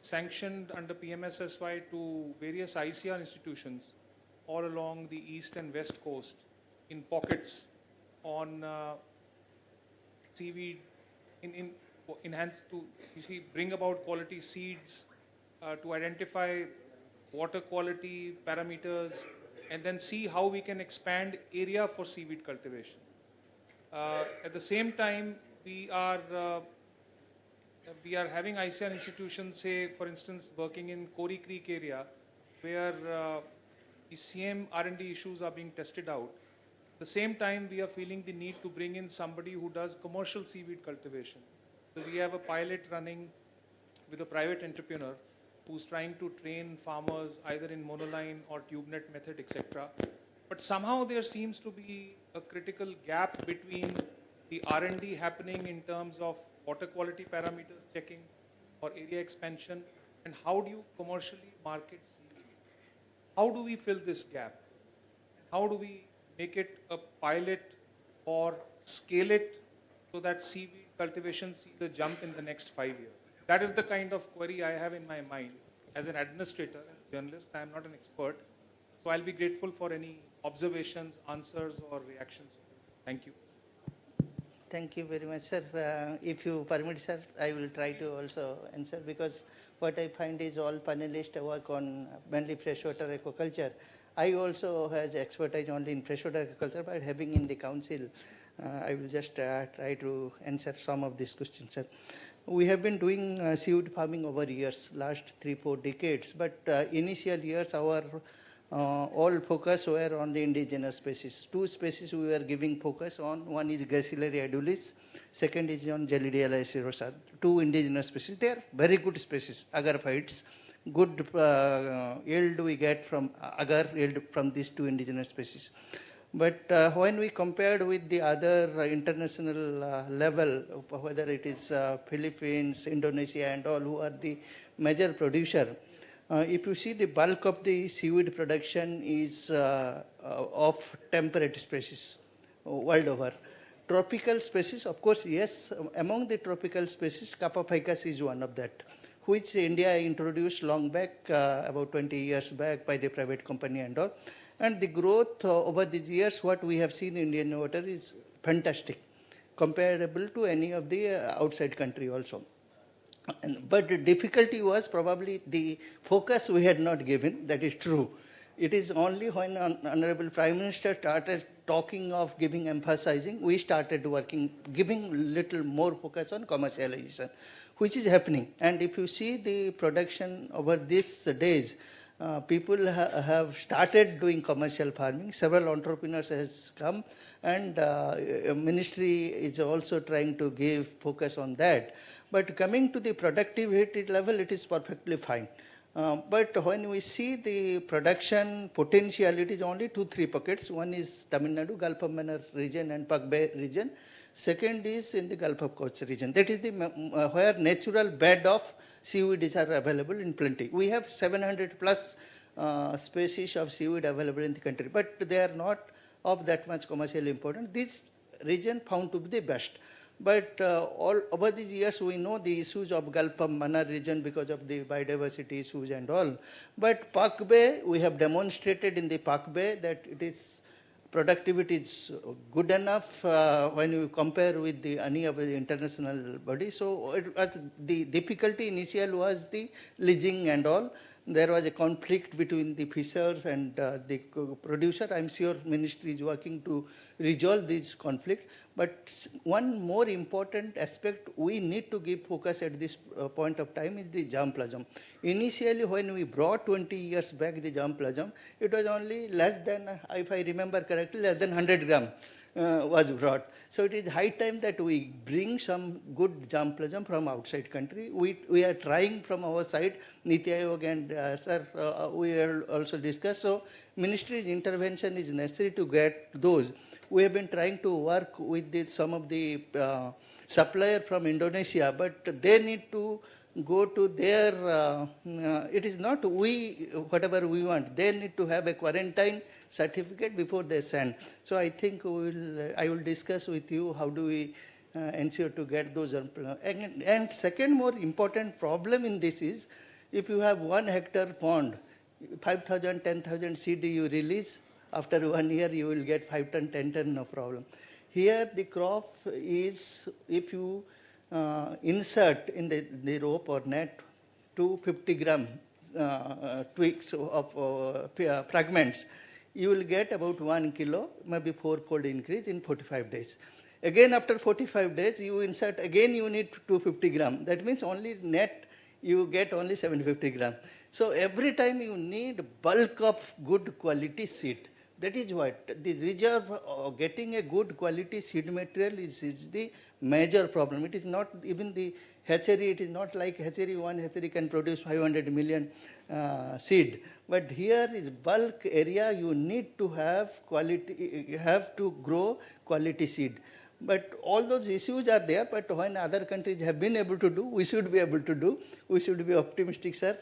sanctioned under PMSSY to various ICR institutions all along the east and west coast in pockets on seaweed, enhance to bring about quality seeds, to identify water quality parameters, and then see how we can expand area for seaweed cultivation. At the same time, we are having ICR institutions, say, for instance, working in Kori Creek area, where the same R&D issues are being tested out. At the same time, we are feeling the need to bring in somebody who does commercial seaweed cultivation. So we have a pilot running with a private entrepreneur who's trying to train farmers either in monoline or tube net method, etc. But somehow there seems to be a critical gap between the R&D happening in terms of water quality parameters checking or area expansion, and how do you commercially market seaweed? How do we fill this gap? How do we make it a pilot or scale it so that seaweed cultivation sees a jump in the next 5 years? That is the kind of query I have in my mind. As an administrator, as a journalist, I am not an expert. So I'll be grateful for any observations, answers, or reactions. Thank you. Thank you very much, sir. If you permit, sir, I will try to also answer, because what I find is all panelists work on mainly freshwater aquaculture. I also have expertise only in freshwater aquaculture, but having in the council, I will just try to answer some of these questions, sir. We have been doing seaweed farming over years, last 3-4 decades, but initial years our all focus were on the indigenous species. 2 species we were giving focus on. One is Gracillary edulis, second is on Gelidia lycirosa. 2 indigenous species. They are very good species, agarphytes. Good yield we get from agar yield from these 2 indigenous species. But when we compared with the other international level, whether it is Philippines, Indonesia and all who are the major producer, if you see the bulk of the seaweed production is of temperate species world over. Tropical species, of course, yes, among the tropical species, Kappa ficus is one of that, which India introduced long back, about 20 years back by the private company and all. And the growth over these years, what we have seen in Indian water is fantastic, comparable to any of the outside country also. But the difficulty was probably the focus we had not given, that is true. It is only when Honorable Prime Minister started talking of giving, emphasizing, we started working, giving little more focus on commercialization, which is happening. And if you see the production over these days, people have started doing commercial farming. Several entrepreneurs has come, and ministry is also trying to give focus on that. But coming to the productivity level, it is perfectly fine. But when we see the production potential, it is only 2-3 pockets. One is Tamil Nadu, Gulf of Mannar region and Pak Bay region. Second is in the Gulf of Kutch region. That is the where natural bed of seaweeds are available in plenty. We have 700 plus species of seaweed available in the country, but they are not of that much commercially important. This region found to be the best. But all over these years, we know the issues of Gulf of Mannar region because of the biodiversity issues and all. But Pak Bay, we have demonstrated in the Pak Bay that it is productivity is good enough when you compare with the any of the international bodies. So it was the difficulty initial was the leasing and all. There was a conflict between the fishers and the producer. I'm sure ministry is working to resolve this conflict. But one more important aspect we need to give focus at this point of time is the germplasm. Initially, when we brought 20 years back the germplasm, it was only less than, if I remember correctly, less than 100 gram. Was brought. So it is high time that we bring some good germplasm from outside country. We are trying from our side, Niti Aayog and sir, we will also discuss. So ministry's intervention is necessary to get those. We have been trying to work with some of the supplier from Indonesia, but they need to go to their, it is not we, whatever we want. They need to have a quarantine certificate before they send. So I think I will discuss with you how do we ensure to get those. And second more important problem in this is, if you have 1 hectare pond, 5,000, 10,000 CD you release, after 1 year you will get 5 ton, 10 ton, no problem. Here the crop is, if you insert in the rope or net 250 gram twigs of fragments, you will get about 1 kilo, maybe 4-fold increase in 45 days. Again, after 45 days, you insert, again you need 250 gram. That means only net you get only 750 gram. So every time you need bulk of good quality seed. That is what the reserve, getting a good quality seed material is the major problem. It is not even the hatchery, it is not like hatchery, one hatchery can produce 500 million seed. But here is bulk area, you need to have quality, you have to grow quality seed. But all those issues are there, but when other countries have been able to do, we should be able to do. We should be optimistic, sir.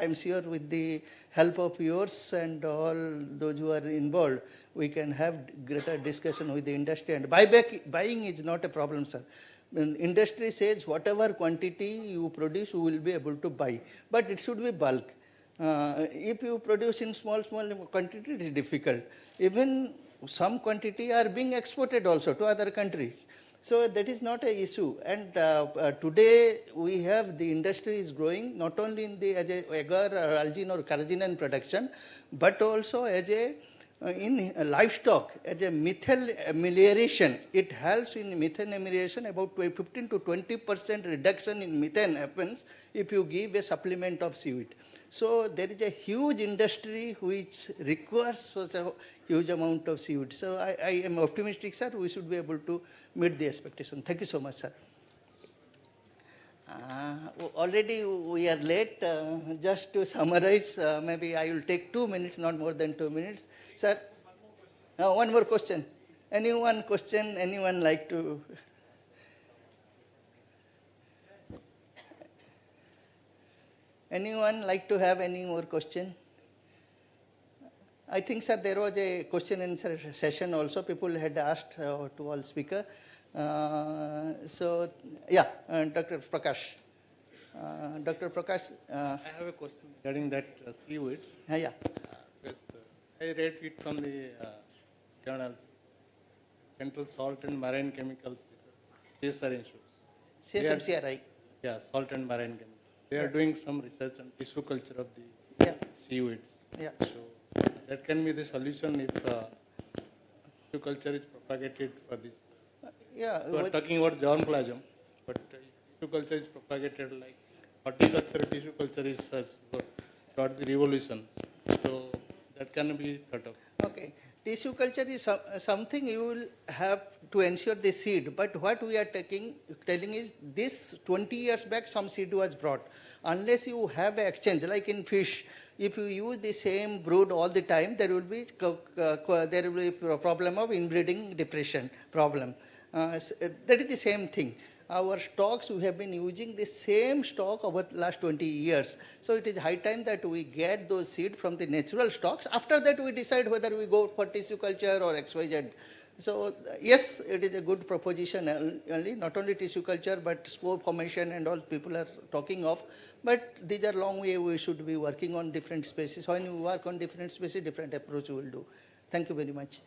I'm sure with the help of yours and all those who are involved, we can have greater discussion with the industry. And buying is not a problem, sir. When industry says whatever quantity you produce, you will be able to buy. But it should be bulk. If you produce in small quantity, it is difficult. Even some quantity are being exported also to other countries. So that is not an issue. And today we have the industry is growing not only in the as a agar or algin or carrageenan production, but also as a in livestock as a methane amelioration. It helps in methane amelioration. About 15 to 20% reduction in methane happens if you give a supplement of seaweed. So there is a huge industry which requires such a huge amount of seaweed. So I am optimistic, sir. We should be able to meet the expectation. Thank you so much, sir. Already we are late. Just to summarize, maybe I will take 2 minutes, not more than 2 minutes. Sir, One more question. Anyone question? Anyone like to? Anyone like to have any more question? I think, sir, there was a question and answer session also. People had asked to all speaker. So, yeah, Dr. Prakash. Dr. Prakash. I have a question regarding that seaweeds. Yeah. Because, I read it from the journals. Central Salt and Marine Chemicals Research Institute. CSMCRI. Yeah, Salt and Marine Chemicals. They are doing some research on tissue culture of the seaweeds. Yeah. So that can be the solution if tissue culture is propagated for this. Yeah. We are talking about germplasm, but tissue culture is propagated like horticulture, tissue culture is got the revolution. So that can be thought of. Okay. Tissue culture is something you will have to ensure the seed. But what we are telling is this 20 years back some seed was brought. Unless you have an exchange, like in fish, if you use the same brood all the time, there will be a problem of inbreeding depression problem. That is the same thing. Our stocks, we have been using the same stock over the last 20 years. So it is high time that we get those seeds from the natural stocks. After that, we decide whether we go for tissue culture or XYZ. So yes, it is a good proposition only, not only tissue culture, but spore formation and all people are talking of. But these are long way we should be working on different species. When you work on different species, different approach we will do. Thank you very much.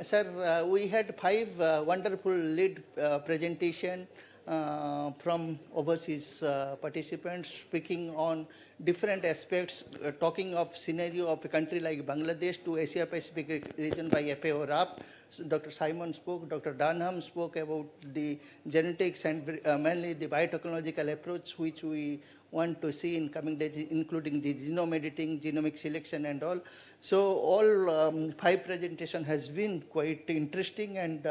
Sir, we had 5 wonderful lead presentation from overseas participants speaking on different aspects, talking of scenario of a country like Bangladesh to Asia Pacific region by FAO RAP. So Dr. Simon spoke, Dr. Dunham spoke about the genetics and mainly the biotechnological approach which we want to see in coming days, including the genome editing, genomic selection and all. So all 5 presentation has been quite interesting, and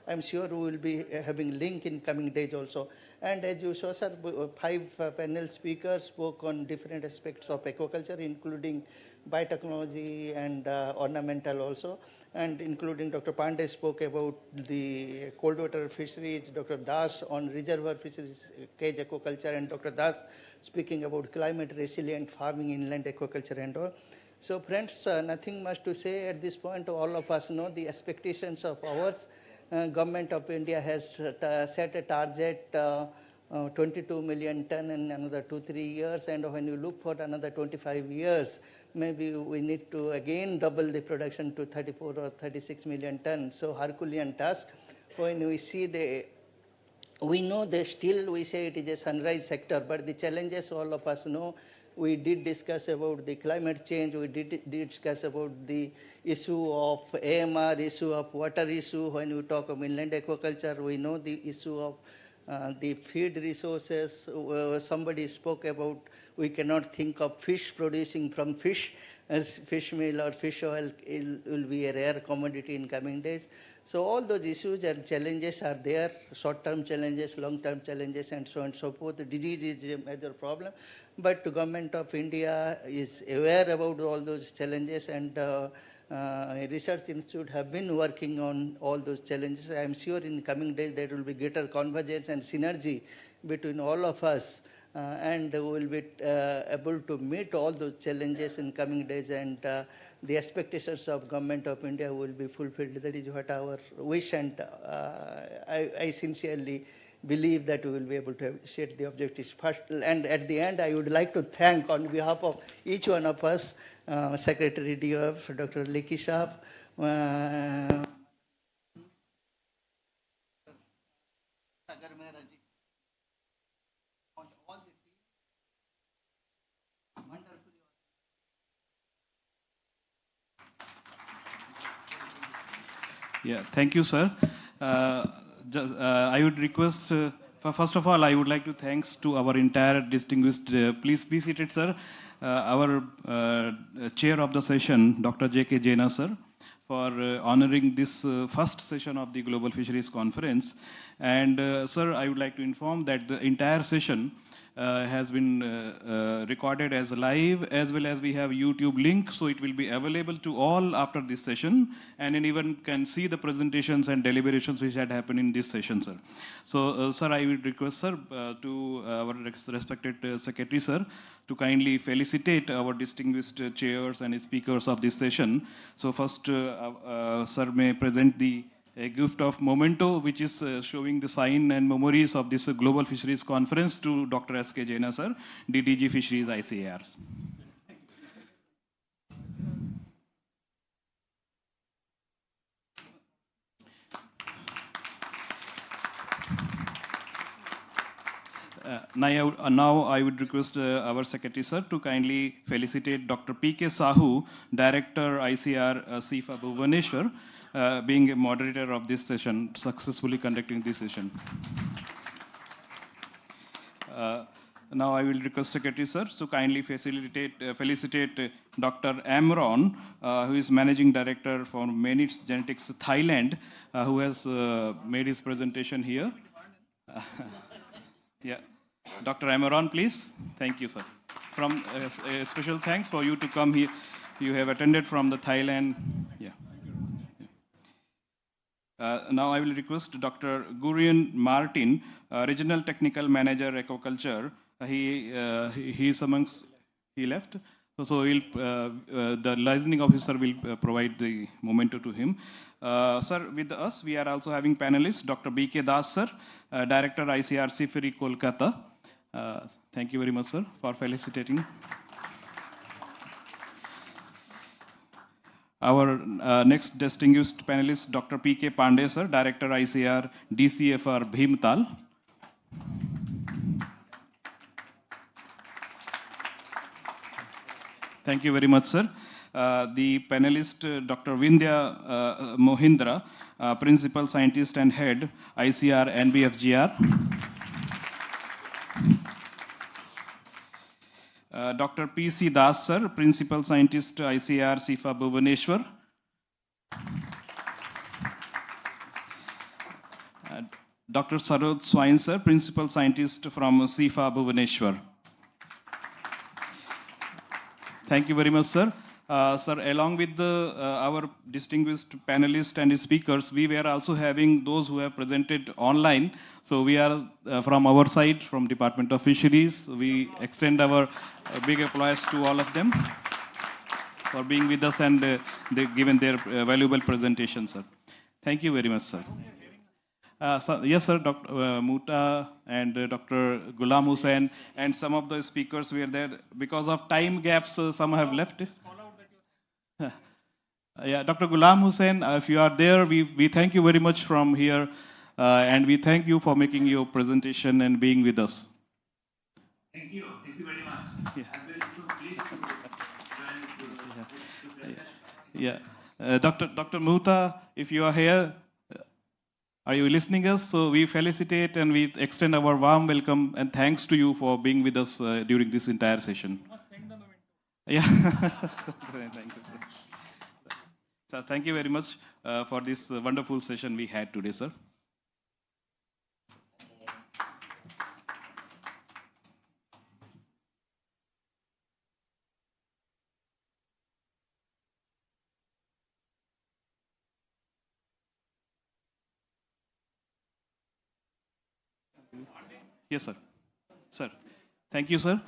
I'm sure we will be having link in coming days also. And as you saw, sir, 5 panel speakers spoke on different aspects of aquaculture, including biotechnology and ornamental also. And including Dr. Pandey spoke about the cold water fisheries, Dr. Das on reservoir fisheries, cage aquaculture, and Dr. Das speaking about climate resilient farming, inland aquaculture and all. So friends, nothing much to say at this point. All of us know the expectations of ours. Government of India has set a target 22 million ton in another 2-3 years, and when you look for another 25 years, maybe we need to again double the production to 34 or 36 million ton. So Herculean task. When we see we know that still we say it is a sunrise sector, but the challenges all of us know. We did discuss about the climate change, we did discuss about the issue of AMR, issue of water issue. When we talk of inland aquaculture, we know the issue of the feed resources. Somebody spoke about we cannot think of fish producing from fish, as fish meal or fish oil will be a rare commodity in coming days. So all those issues and challenges are there, short-term challenges, long-term challenges, and so on and so forth. The disease is a major problem, but the government of India is aware about all those challenges, and research institute have been working on all those challenges. I am sure in coming days there will be greater convergence and synergy between all of us, and we will be able to meet all those challenges in coming days, and the expectations of government of India will be fulfilled. That is what our wish, and I sincerely believe that we will be able to set the objectives first. And at the end, I would like to thank on behalf of each one of us, Secretary DOF, Dr. Leki Shah, Sagar Mehraji, on all the team, wonderfully. Yeah, thank you, sir. I would request, first of all, I would like to thanks to our entire distinguished, please be seated, sir, our chair of the session, Dr. J.K. Jaina, sir, for honoring this first session of the Global Fisheries Conference. And, sir, I would like to inform that the entire session has been recorded as live, as well as we have YouTube link, so it will be available to all after this session, and anyone can see the presentations and deliberations which had happened in this session, sir. So, sir, I would request, sir, to our respected secretary, sir, to kindly felicitate our distinguished chairs and speakers of this session. So first, sir may present the a gift of memento, which is showing the sign and memories of this Global Fisheries Conference to Dr. S.K. Jaina, sir, DDG Fisheries ICARs. Now I would request our secretary, sir, to kindly felicitate Dr. P.K. Sahu, Director ICR SIFA Bhubaneswar, being a moderator of this session, successfully conducting this session. Now I will request Secretary, sir, to kindly felicitate Dr. Amron, who is Managing Director for Manits Genetics Thailand, who has made his presentation here. Yeah. Dr. Amron, please. Thank you, sir. From a special thanks for you to come here. You have attended from the Thailand. Yeah. Now I will request Dr. Gurian Martin, Regional Technical Manager, Aquaculture. He is amongst, he left. So the licensing officer will provide the memento to him. Sir, with us, we are also having panelists, Dr. B.K. Das, sir, Director ICR Fisheries, Kolkata. Thank you very much, sir, for felicitating. Our next distinguished panelist, Dr. P.K. Pandey, sir, Director ICR DCFR Bhimtal. Thank you very much, sir. The panelist, Dr. Vindhya Mohindra, Principal Scientist and Head, ICR NBFGR. Dr. P.C. Das, sir, Principal Scientist, ICR SIFA Bhubaneswar. Dr. Saroj Swain, sir, Principal Scientist from SIFA Bhubaneswar. Thank you very much, sir. Sir, along with our distinguished panelists and speakers, we were also having those who have presented online. So we are, from our side, from Department of Fisheries, we extend our big applause to all of them for being with us and they've given their valuable presentation, sir. Thank you very much, sir. So, yes, sir, Dr. Muta and Dr. Ghulam Hussain and some of the speakers were there. Because of time gaps, some have left. Yeah, Dr. Ghulam Hussain, if you are there, we thank you very much from here, and we thank you for making your presentation and being with us. Thank you very much. Yeah. I'm very so pleased to join Yeah, Dr. Muta, if you are here, are you listening us? So we felicitate and we extend our warm welcome and thanks to you for being with us during this entire session. Yeah. Thank you, sir. So thank you very much for this wonderful session we had today, sir. Yes, sir. Sir, thank you, sir.